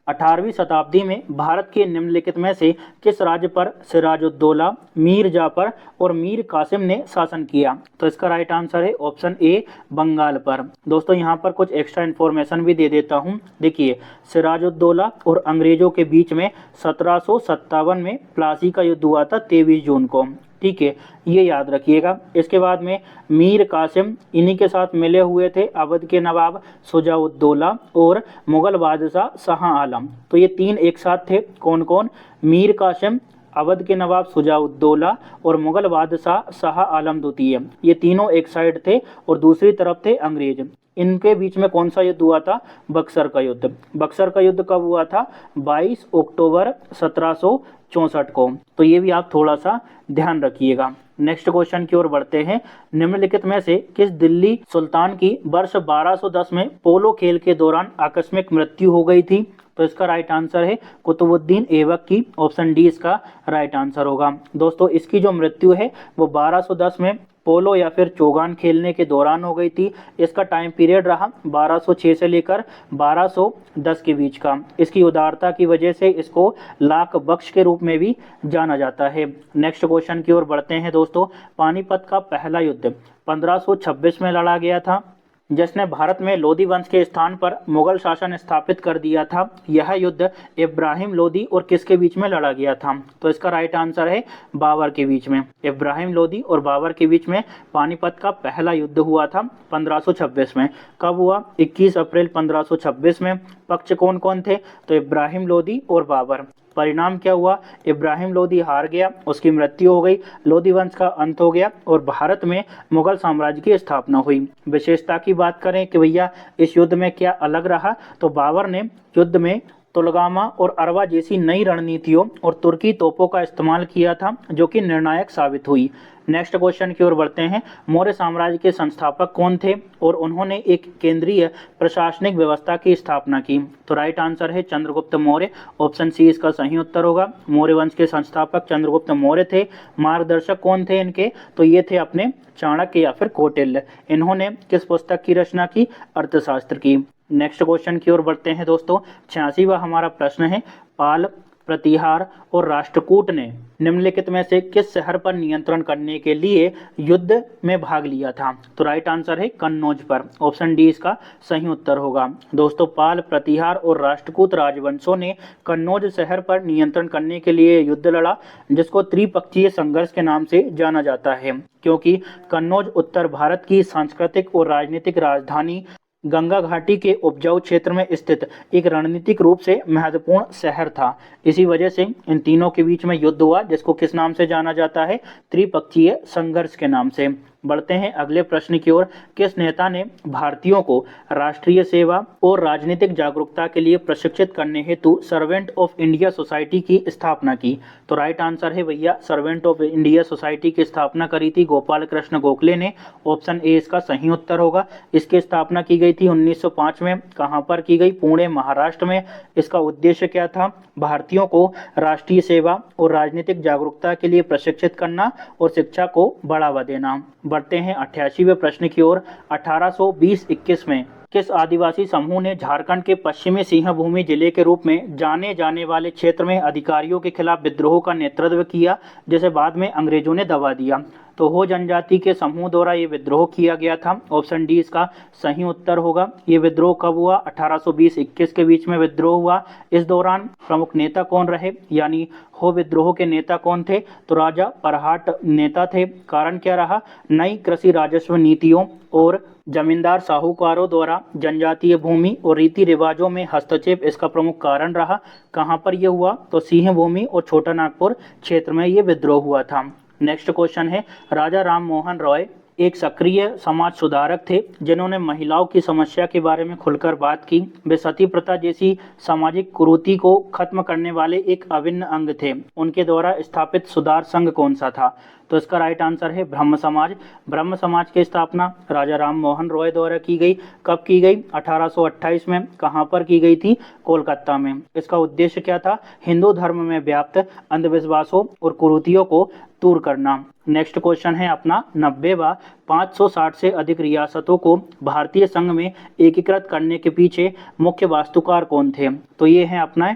18वीं शताब्दी में भारत के निम्नलिखित में से किस राज्य पर सिराजुद्दौला, मीर जाफर और मीर कासिम ने शासन किया? तो इसका राइट आंसर है ऑप्शन ए, बंगाल पर। दोस्तों यहाँ पर कुछ एक्स्ट्रा इन्फॉर्मेशन भी दे देता हूँ। देखिए, सिराजुद्दौला और अंग्रेजों के बीच में 1757 में प्लासी का युद्ध हुआ था 23 जून को। ठीक है, ये याद रखिएगा। इसके बाद में मीर कासिम, इन्हीं के साथ मिले हुए थे अवध के नवाब शुजाउद्दौला और मुगल बादशाह शाह आलम। तो ये तीन एक साथ थे। कौन कौन? मीर कासिम, अवध के नवाब शुजाउद्दौला और मुगल बादशाह शाह आलम द्वितीय। ये तीनों एक साइड थे और दूसरी तरफ थे अंग्रेज। इनके बीच में कौन सा युद्ध हुआ था? बक्सर का युद्ध। बक्सर का युद्ध कब हुआ था? 22 अक्टूबर 1764 को। तो ये भी आप थोड़ा सा ध्यान रखिएगा। नेक्स्ट क्वेश्चन की ओर बढ़ते हैं। निम्नलिखित में से किस दिल्ली सुल्तान की वर्ष 1210 में पोलो खेल के दौरान आकस्मिक मृत्यु हो गई थी? तो इसका राइट आंसर है कुतुबुद्दीन ऐबक की। ऑप्शन डी इसका राइट आंसर होगा। दोस्तों इसकी जो मृत्यु है वो 1210 में पोलो या फिर चौगान खेलने के दौरान हो गई थी। इसका टाइम पीरियड रहा 1206 से लेकर 1210 के बीच का। इसकी उदारता की वजह से इसको लाख बख्श के रूप में भी जाना जाता है। नेक्स्ट क्वेश्चन की ओर बढ़ते हैं दोस्तों। पानीपत का पहला युद्ध 1526 में लड़ा गया था, जिसने भारत में लोधी वंश के स्थान पर मुगल शासन स्थापित कर दिया था। यह युद्ध इब्राहिम लोधी और किसके बीच में लड़ा गया था? तो इसका राइट आंसर है बाबर के बीच में। इब्राहिम लोधी और बाबर के बीच में पानीपत का पहला युद्ध हुआ था 1526 में। कब हुआ? 21 अप्रैल 1526 में। पक्ष कौन कौन थे? तो इब्राहिम लोधी और बाबर। परिणाम क्या हुआ? इब्राहिम लोधी हार गया, उसकी मृत्यु हो गई, लोधी वंश का अंत हो गया और भारत में मुगल साम्राज्य की स्थापना हुई। विशेषता की बात करें कि भैया इस युद्ध में क्या अलग रहा, तो बाबर ने युद्ध में तुलगामा और अरवा जैसी नई रणनीतियों और तुर्की तोपों का इस्तेमाल किया था, जो कि निर्णायक साबित हुई। नेक्स्ट क्वेश्चन की ओर बढ़ते हैं। मौर्य साम्राज्य के संस्थापक कौन थे और उन्होंने एक केंद्रीय प्रशासनिक व्यवस्था की स्थापना की? तो राइट आंसर है चंद्रगुप्त मौर्य। ऑप्शन सी इसका सही उत्तर होगा। मौर्य वंश के संस्थापक चंद्रगुप्त मौर्य थे। मार्गदर्शक कौन थे इनके? तो ये थे अपने चाणक्य या फिर कौटिल्य। इन्होंने किस पुस्तक की रचना की? अर्थशास्त्र की। नेक्स्ट क्वेश्चन की ओर बढ़ते हैं दोस्तों। 86वां हमारा प्रश्न है। पाल, प्रतिहार और राष्ट्रकूट ने निम्नलिखित में से किस शहर पर नियंत्रण करने के लिए युद्ध में भाग लिया था? तो राइट आंसर है कन्नौज पर। ऑप्शन डी इसका सही उत्तर होगा। दोस्तों पाल, प्रतिहार और राष्ट्रकूट राजवंशों ने कन्नौज शहर पर नियंत्रण करने के लिए युद्ध लड़ा, जिसको त्रिपक्षीय संघर्ष के नाम से जाना जाता है, क्योंकि कन्नौज उत्तर भारत की सांस्कृतिक और राजनीतिक राजधानी गंगा घाटी के उपजाऊ क्षेत्र में स्थित एक रणनीतिक रूप से महत्वपूर्ण शहर था। इसी वजह से इन तीनों के बीच में युद्ध हुआ, जिसको किस नाम से जाना जाता है? त्रिपक्षीय संघर्ष के नाम से। बढ़ते हैं अगले प्रश्न की ओर। किस नेता ने भारतीयों को राष्ट्रीय सेवा और राजनीतिक जागरूकता के लिए प्रशिक्षित करने हेतु सर्वेंट ऑफ इंडिया सोसाइटी की स्थापना की? तो राइट आंसर है भैया सर्वेंट ऑफ इंडिया सोसाइटी की स्थापना करी थी गोपाल कृष्ण गोखले ने। ऑप्शन ए इसका सही उत्तर होगा। इसकी स्थापना की गई थी 1905 में। कहां पर की गई? पुणे, महाराष्ट्र में। इसका उद्देश्य क्या था? भारतीयों को राष्ट्रीय सेवा और राजनीतिक जागरूकता के लिए प्रशिक्षित करना और शिक्षा को बढ़ावा देना। बढ़ते हैं 88वें प्रश्न की ओर। 1820-21 में किस आदिवासी समूह ने झारखंड के पश्चिमी सिंहभूमि जिले के रूप में जाने जाने वाले क्षेत्र में अधिकारियों के खिलाफ विद्रोह का नेतृत्व किया, जिसे बाद में अंग्रेजों ने दबा दिया? तो हो जनजाति के समूह द्वारा ये विद्रोह किया गया था। ऑप्शन डी इसका सही उत्तर होगा। ये विद्रोह कब हुआ? 1820-21 के बीच में विद्रोह हुआ। इस दौरान प्रमुख नेता कौन रहे, यानी हो विद्रोह के नेता कौन थे? तो राजा परहाट नेता थे। कारण क्या रहा? नई कृषि राजस्व नीतियों और जमींदार साहूकारों द्वारा जनजातीय भूमि और रीति रिवाजों में हस्तक्षेप इसका प्रमुख कारण रहा। कहां पर यह हुआ? तो सिंहभूमि और छोटा नागपुर क्षेत्र में ये विद्रोह हुआ था। नेक्स्ट क्वेश्चन है। राजा राम मोहन रॉय एक सक्रिय समाज सुधारक थे, जिन्होंने महिलाओं की समस्या के बारे में खुलकर बात की। वे सती प्रथा जैसी सामाजिक कुरीति को खत्म करने वाले एक अभिन्न अंग थे। उनके द्वारा स्थापित सुधार संघ कौन सा था? तो इसका राइट आंसर है ब्रह्म समाज। ब्रह्म समाज की स्थापना राजा राम मोहन रॉय द्वारा की गई। कब की गई? 1828 में। कहां पर की गई थी? कोलकाता में। इसका उद्देश्य क्या था? हिंदू धर्म में व्याप्त अंधविश्वासों और कुरीतियों को दूर करना। नेक्स्ट क्वेश्चन है अपना 90वां, 560 से अधिक रियासतों को भारतीय संघ में एकीकृत करने के पीछे मुख्य वास्तुकार कौन थे? तो ये है अपना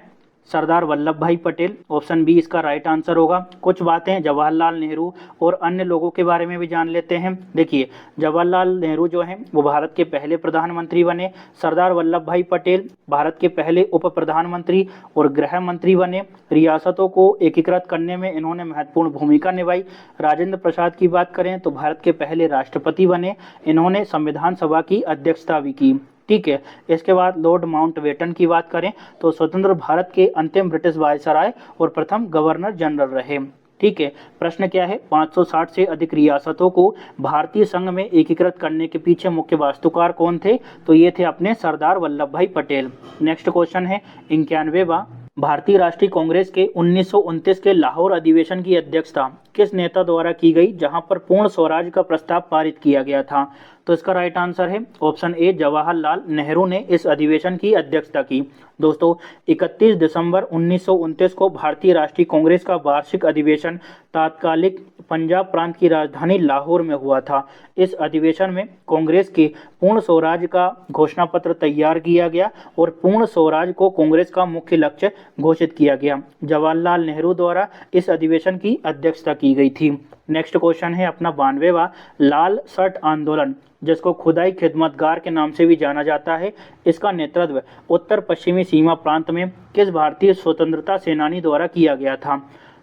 सरदार वल्लभ भाई पटेल। ऑप्शन बी इसका राइट आंसर होगा। कुछ बातें जवाहरलाल नेहरू और अन्य लोगों के बारे में भी जान लेते हैं। देखिए, जवाहरलाल नेहरू जो हैं वो भारत के पहले प्रधानमंत्री बने। सरदार वल्लभ भाई पटेल भारत के पहले उप प्रधानमंत्री और गृह मंत्री बने। रियासतों को एकीकृत करने में इन्होंने महत्वपूर्ण भूमिका निभाई। राजेंद्र प्रसाद की बात करें तो भारत के पहले राष्ट्रपति बने। इन्होंने संविधान सभा की अध्यक्षता भी की। ठीक है। इसके बाद लॉर्ड माउंटबेटन की बात करें तो स्वतंत्र भारत के अंतिम ब्रिटिश वायसराय और प्रथम गवर्नर जनरल रहे। ठीक है। प्रश्न क्या है? 560 से अधिक रियासतों को भारतीय संघ में एकीकृत करने के पीछे मुख्य वास्तुकार कौन थे? तो ये थे अपने सरदार वल्लभ भाई पटेल। नेक्स्ट क्वेश्चन है 91वां, भारतीय राष्ट्रीय कांग्रेस के 1929 के लाहौर अधिवेशन की अध्यक्षता किस नेता द्वारा की गई, जहां पर पूर्ण स्वराज का प्रस्ताव पारित किया गया था? तो इसका राइट आंसर है ऑप्शन ए, जवाहरलाल नेहरू ने इस अधिवेशन की अध्यक्षता की। दोस्तों, 31 दिसंबर 1929 को भारतीय राष्ट्रीय कांग्रेस का वार्षिक अधिवेशन तात्कालिक पंजाब प्रांत की राजधानी लाहौर में हुआ था। इस अधिवेशन में कांग्रेस के पूर्ण स्वराज का घोषणा पत्र तैयार किया गया और पूर्ण स्वराज को कांग्रेस का मुख्य लक्ष्य घोषित किया गया। जवाहरलाल नेहरू द्वारा इस अधिवेशन की अध्यक्षता की गई थी। नेक्स्ट क्वेश्चन है अपना 92वां, लाल शर्ट आंदोलन जिसको खुदाई खिदमतगार के नाम से भी जाना जाता है, इसका नेतृत्व उत्तर पश्चिमी सीमा प्रांत में किस भारतीय स्वतंत्रता सेनानी द्वारा किया गया था?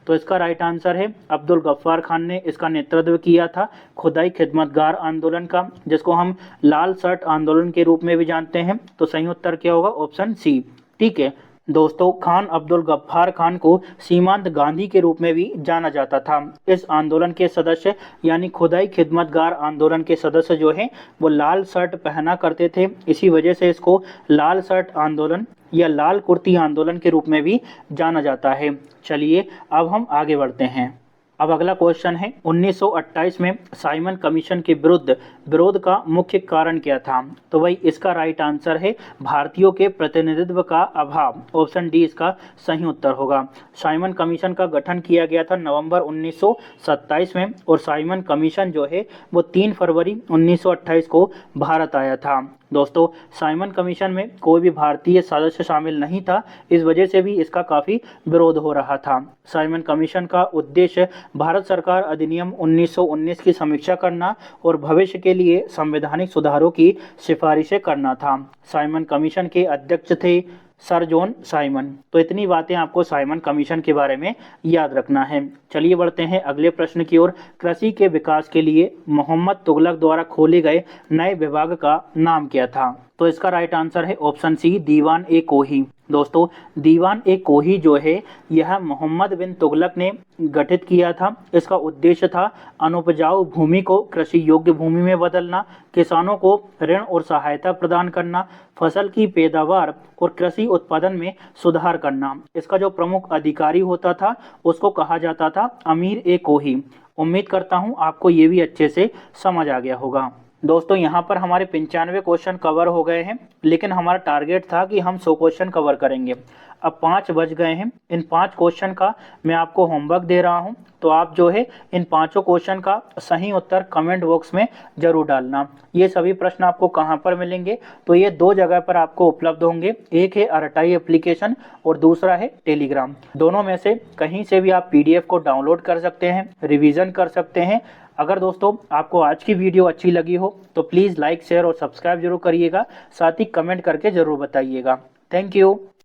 तो इसका राइट आंसर है अब्दुल गफ्फार खान ने इसका नेतृत्व किया था खुदाई खिदमतगार आंदोलन का, जिसको हम लाल शर्ट आंदोलन के रूप में भी जानते हैं। तो सही उत्तर क्या होगा? Option C. ठीक है दोस्तों, खान अब्दुल गफ्फार खान को सीमांत गांधी के रूप में भी जाना जाता था। इस आंदोलन के सदस्य यानी खुदाई खिदमतगार आंदोलन के सदस्य जो हैं वो लाल शर्ट पहना करते थे। इसी वजह से इसको लाल शर्ट आंदोलन या लाल कुर्ती आंदोलन के रूप में भी जाना जाता है। चलिए अब हम आगे बढ़ते हैं। अब अगला क्वेश्चन है 1928 में साइमन कमीशन के विरोध का मुख्य कारण क्या था? तो भाई इसका राइट आंसर है भारतीयों के प्रतिनिधित्व का अभाव। ऑप्शन डी इसका सही उत्तर होगा। साइमन कमीशन का गठन किया गया था नवंबर 1927 में और साइमन कमीशन जो है वो 3 फरवरी 1928 को भारत आया था। दोस्तों, साइमन कमीशन में कोई भी भारतीय सदस्य शामिल नहीं था, इस वजह से भी इसका काफ़ी विरोध हो रहा था। साइमन कमीशन का उद्देश्य भारत सरकार अधिनियम 1919 की समीक्षा करना और भविष्य के लिए संवैधानिक सुधारों की सिफारिशें करना था। साइमन कमीशन के अध्यक्ष थे सर जॉन साइमन। तो इतनी बातें आपको साइमन कमीशन के बारे में याद रखना है। चलिए बढ़ते हैं अगले प्रश्न की ओर। कृषि के विकास के लिए मोहम्मद तुगलक द्वारा खोले गए नए विभाग का नाम क्या था? तो इसका राइट आंसर है ऑप्शन सी, दीवान ए कोही। दोस्तों, दीवान ए कोही जो है यह मोहम्मद बिन तुगलक ने गठित किया था। इसका उद्देश्य था अनुपजाऊ भूमि को कृषि योग्य भूमि में बदलना, किसानों को ऋण और सहायता प्रदान करना, फसल की पैदावार और कृषि उत्पादन में सुधार करना। इसका जो प्रमुख अधिकारी होता था उसको कहा जाता था अमीर ए कोही। उम्मीद करता हूँ आपको ये भी अच्छे से समझ आ गया होगा। दोस्तों, यहाँ पर हमारे 95 क्वेश्चन कवर हो गए हैं, लेकिन हमारा टारगेट था कि हम 100 क्वेश्चन कवर करेंगे। अब 5 बज गए हैं। इन 5 क्वेश्चन का मैं आपको होमवर्क दे रहा हूँ, तो आप जो है इन 5 क्वेश्चन का सही उत्तर कमेंट बॉक्स में जरूर डालना। ये सभी प्रश्न आपको कहाँ पर मिलेंगे? तो ये 2 जगह पर आपको उपलब्ध होंगे। एक है अरटाई एप्लीकेशन और दूसरा है टेलीग्राम। दोनों में से कहीं से भी आप PDF को डाउनलोड कर सकते हैं, रिवीजन कर सकते हैं। अगर दोस्तों आपको आज की वीडियो अच्छी लगी हो तो प्लीज़ लाइक, शेयर और सब्सक्राइब जरूर करिएगा। साथ ही कमेंट करके ज़रूर बताइएगा। Thank you.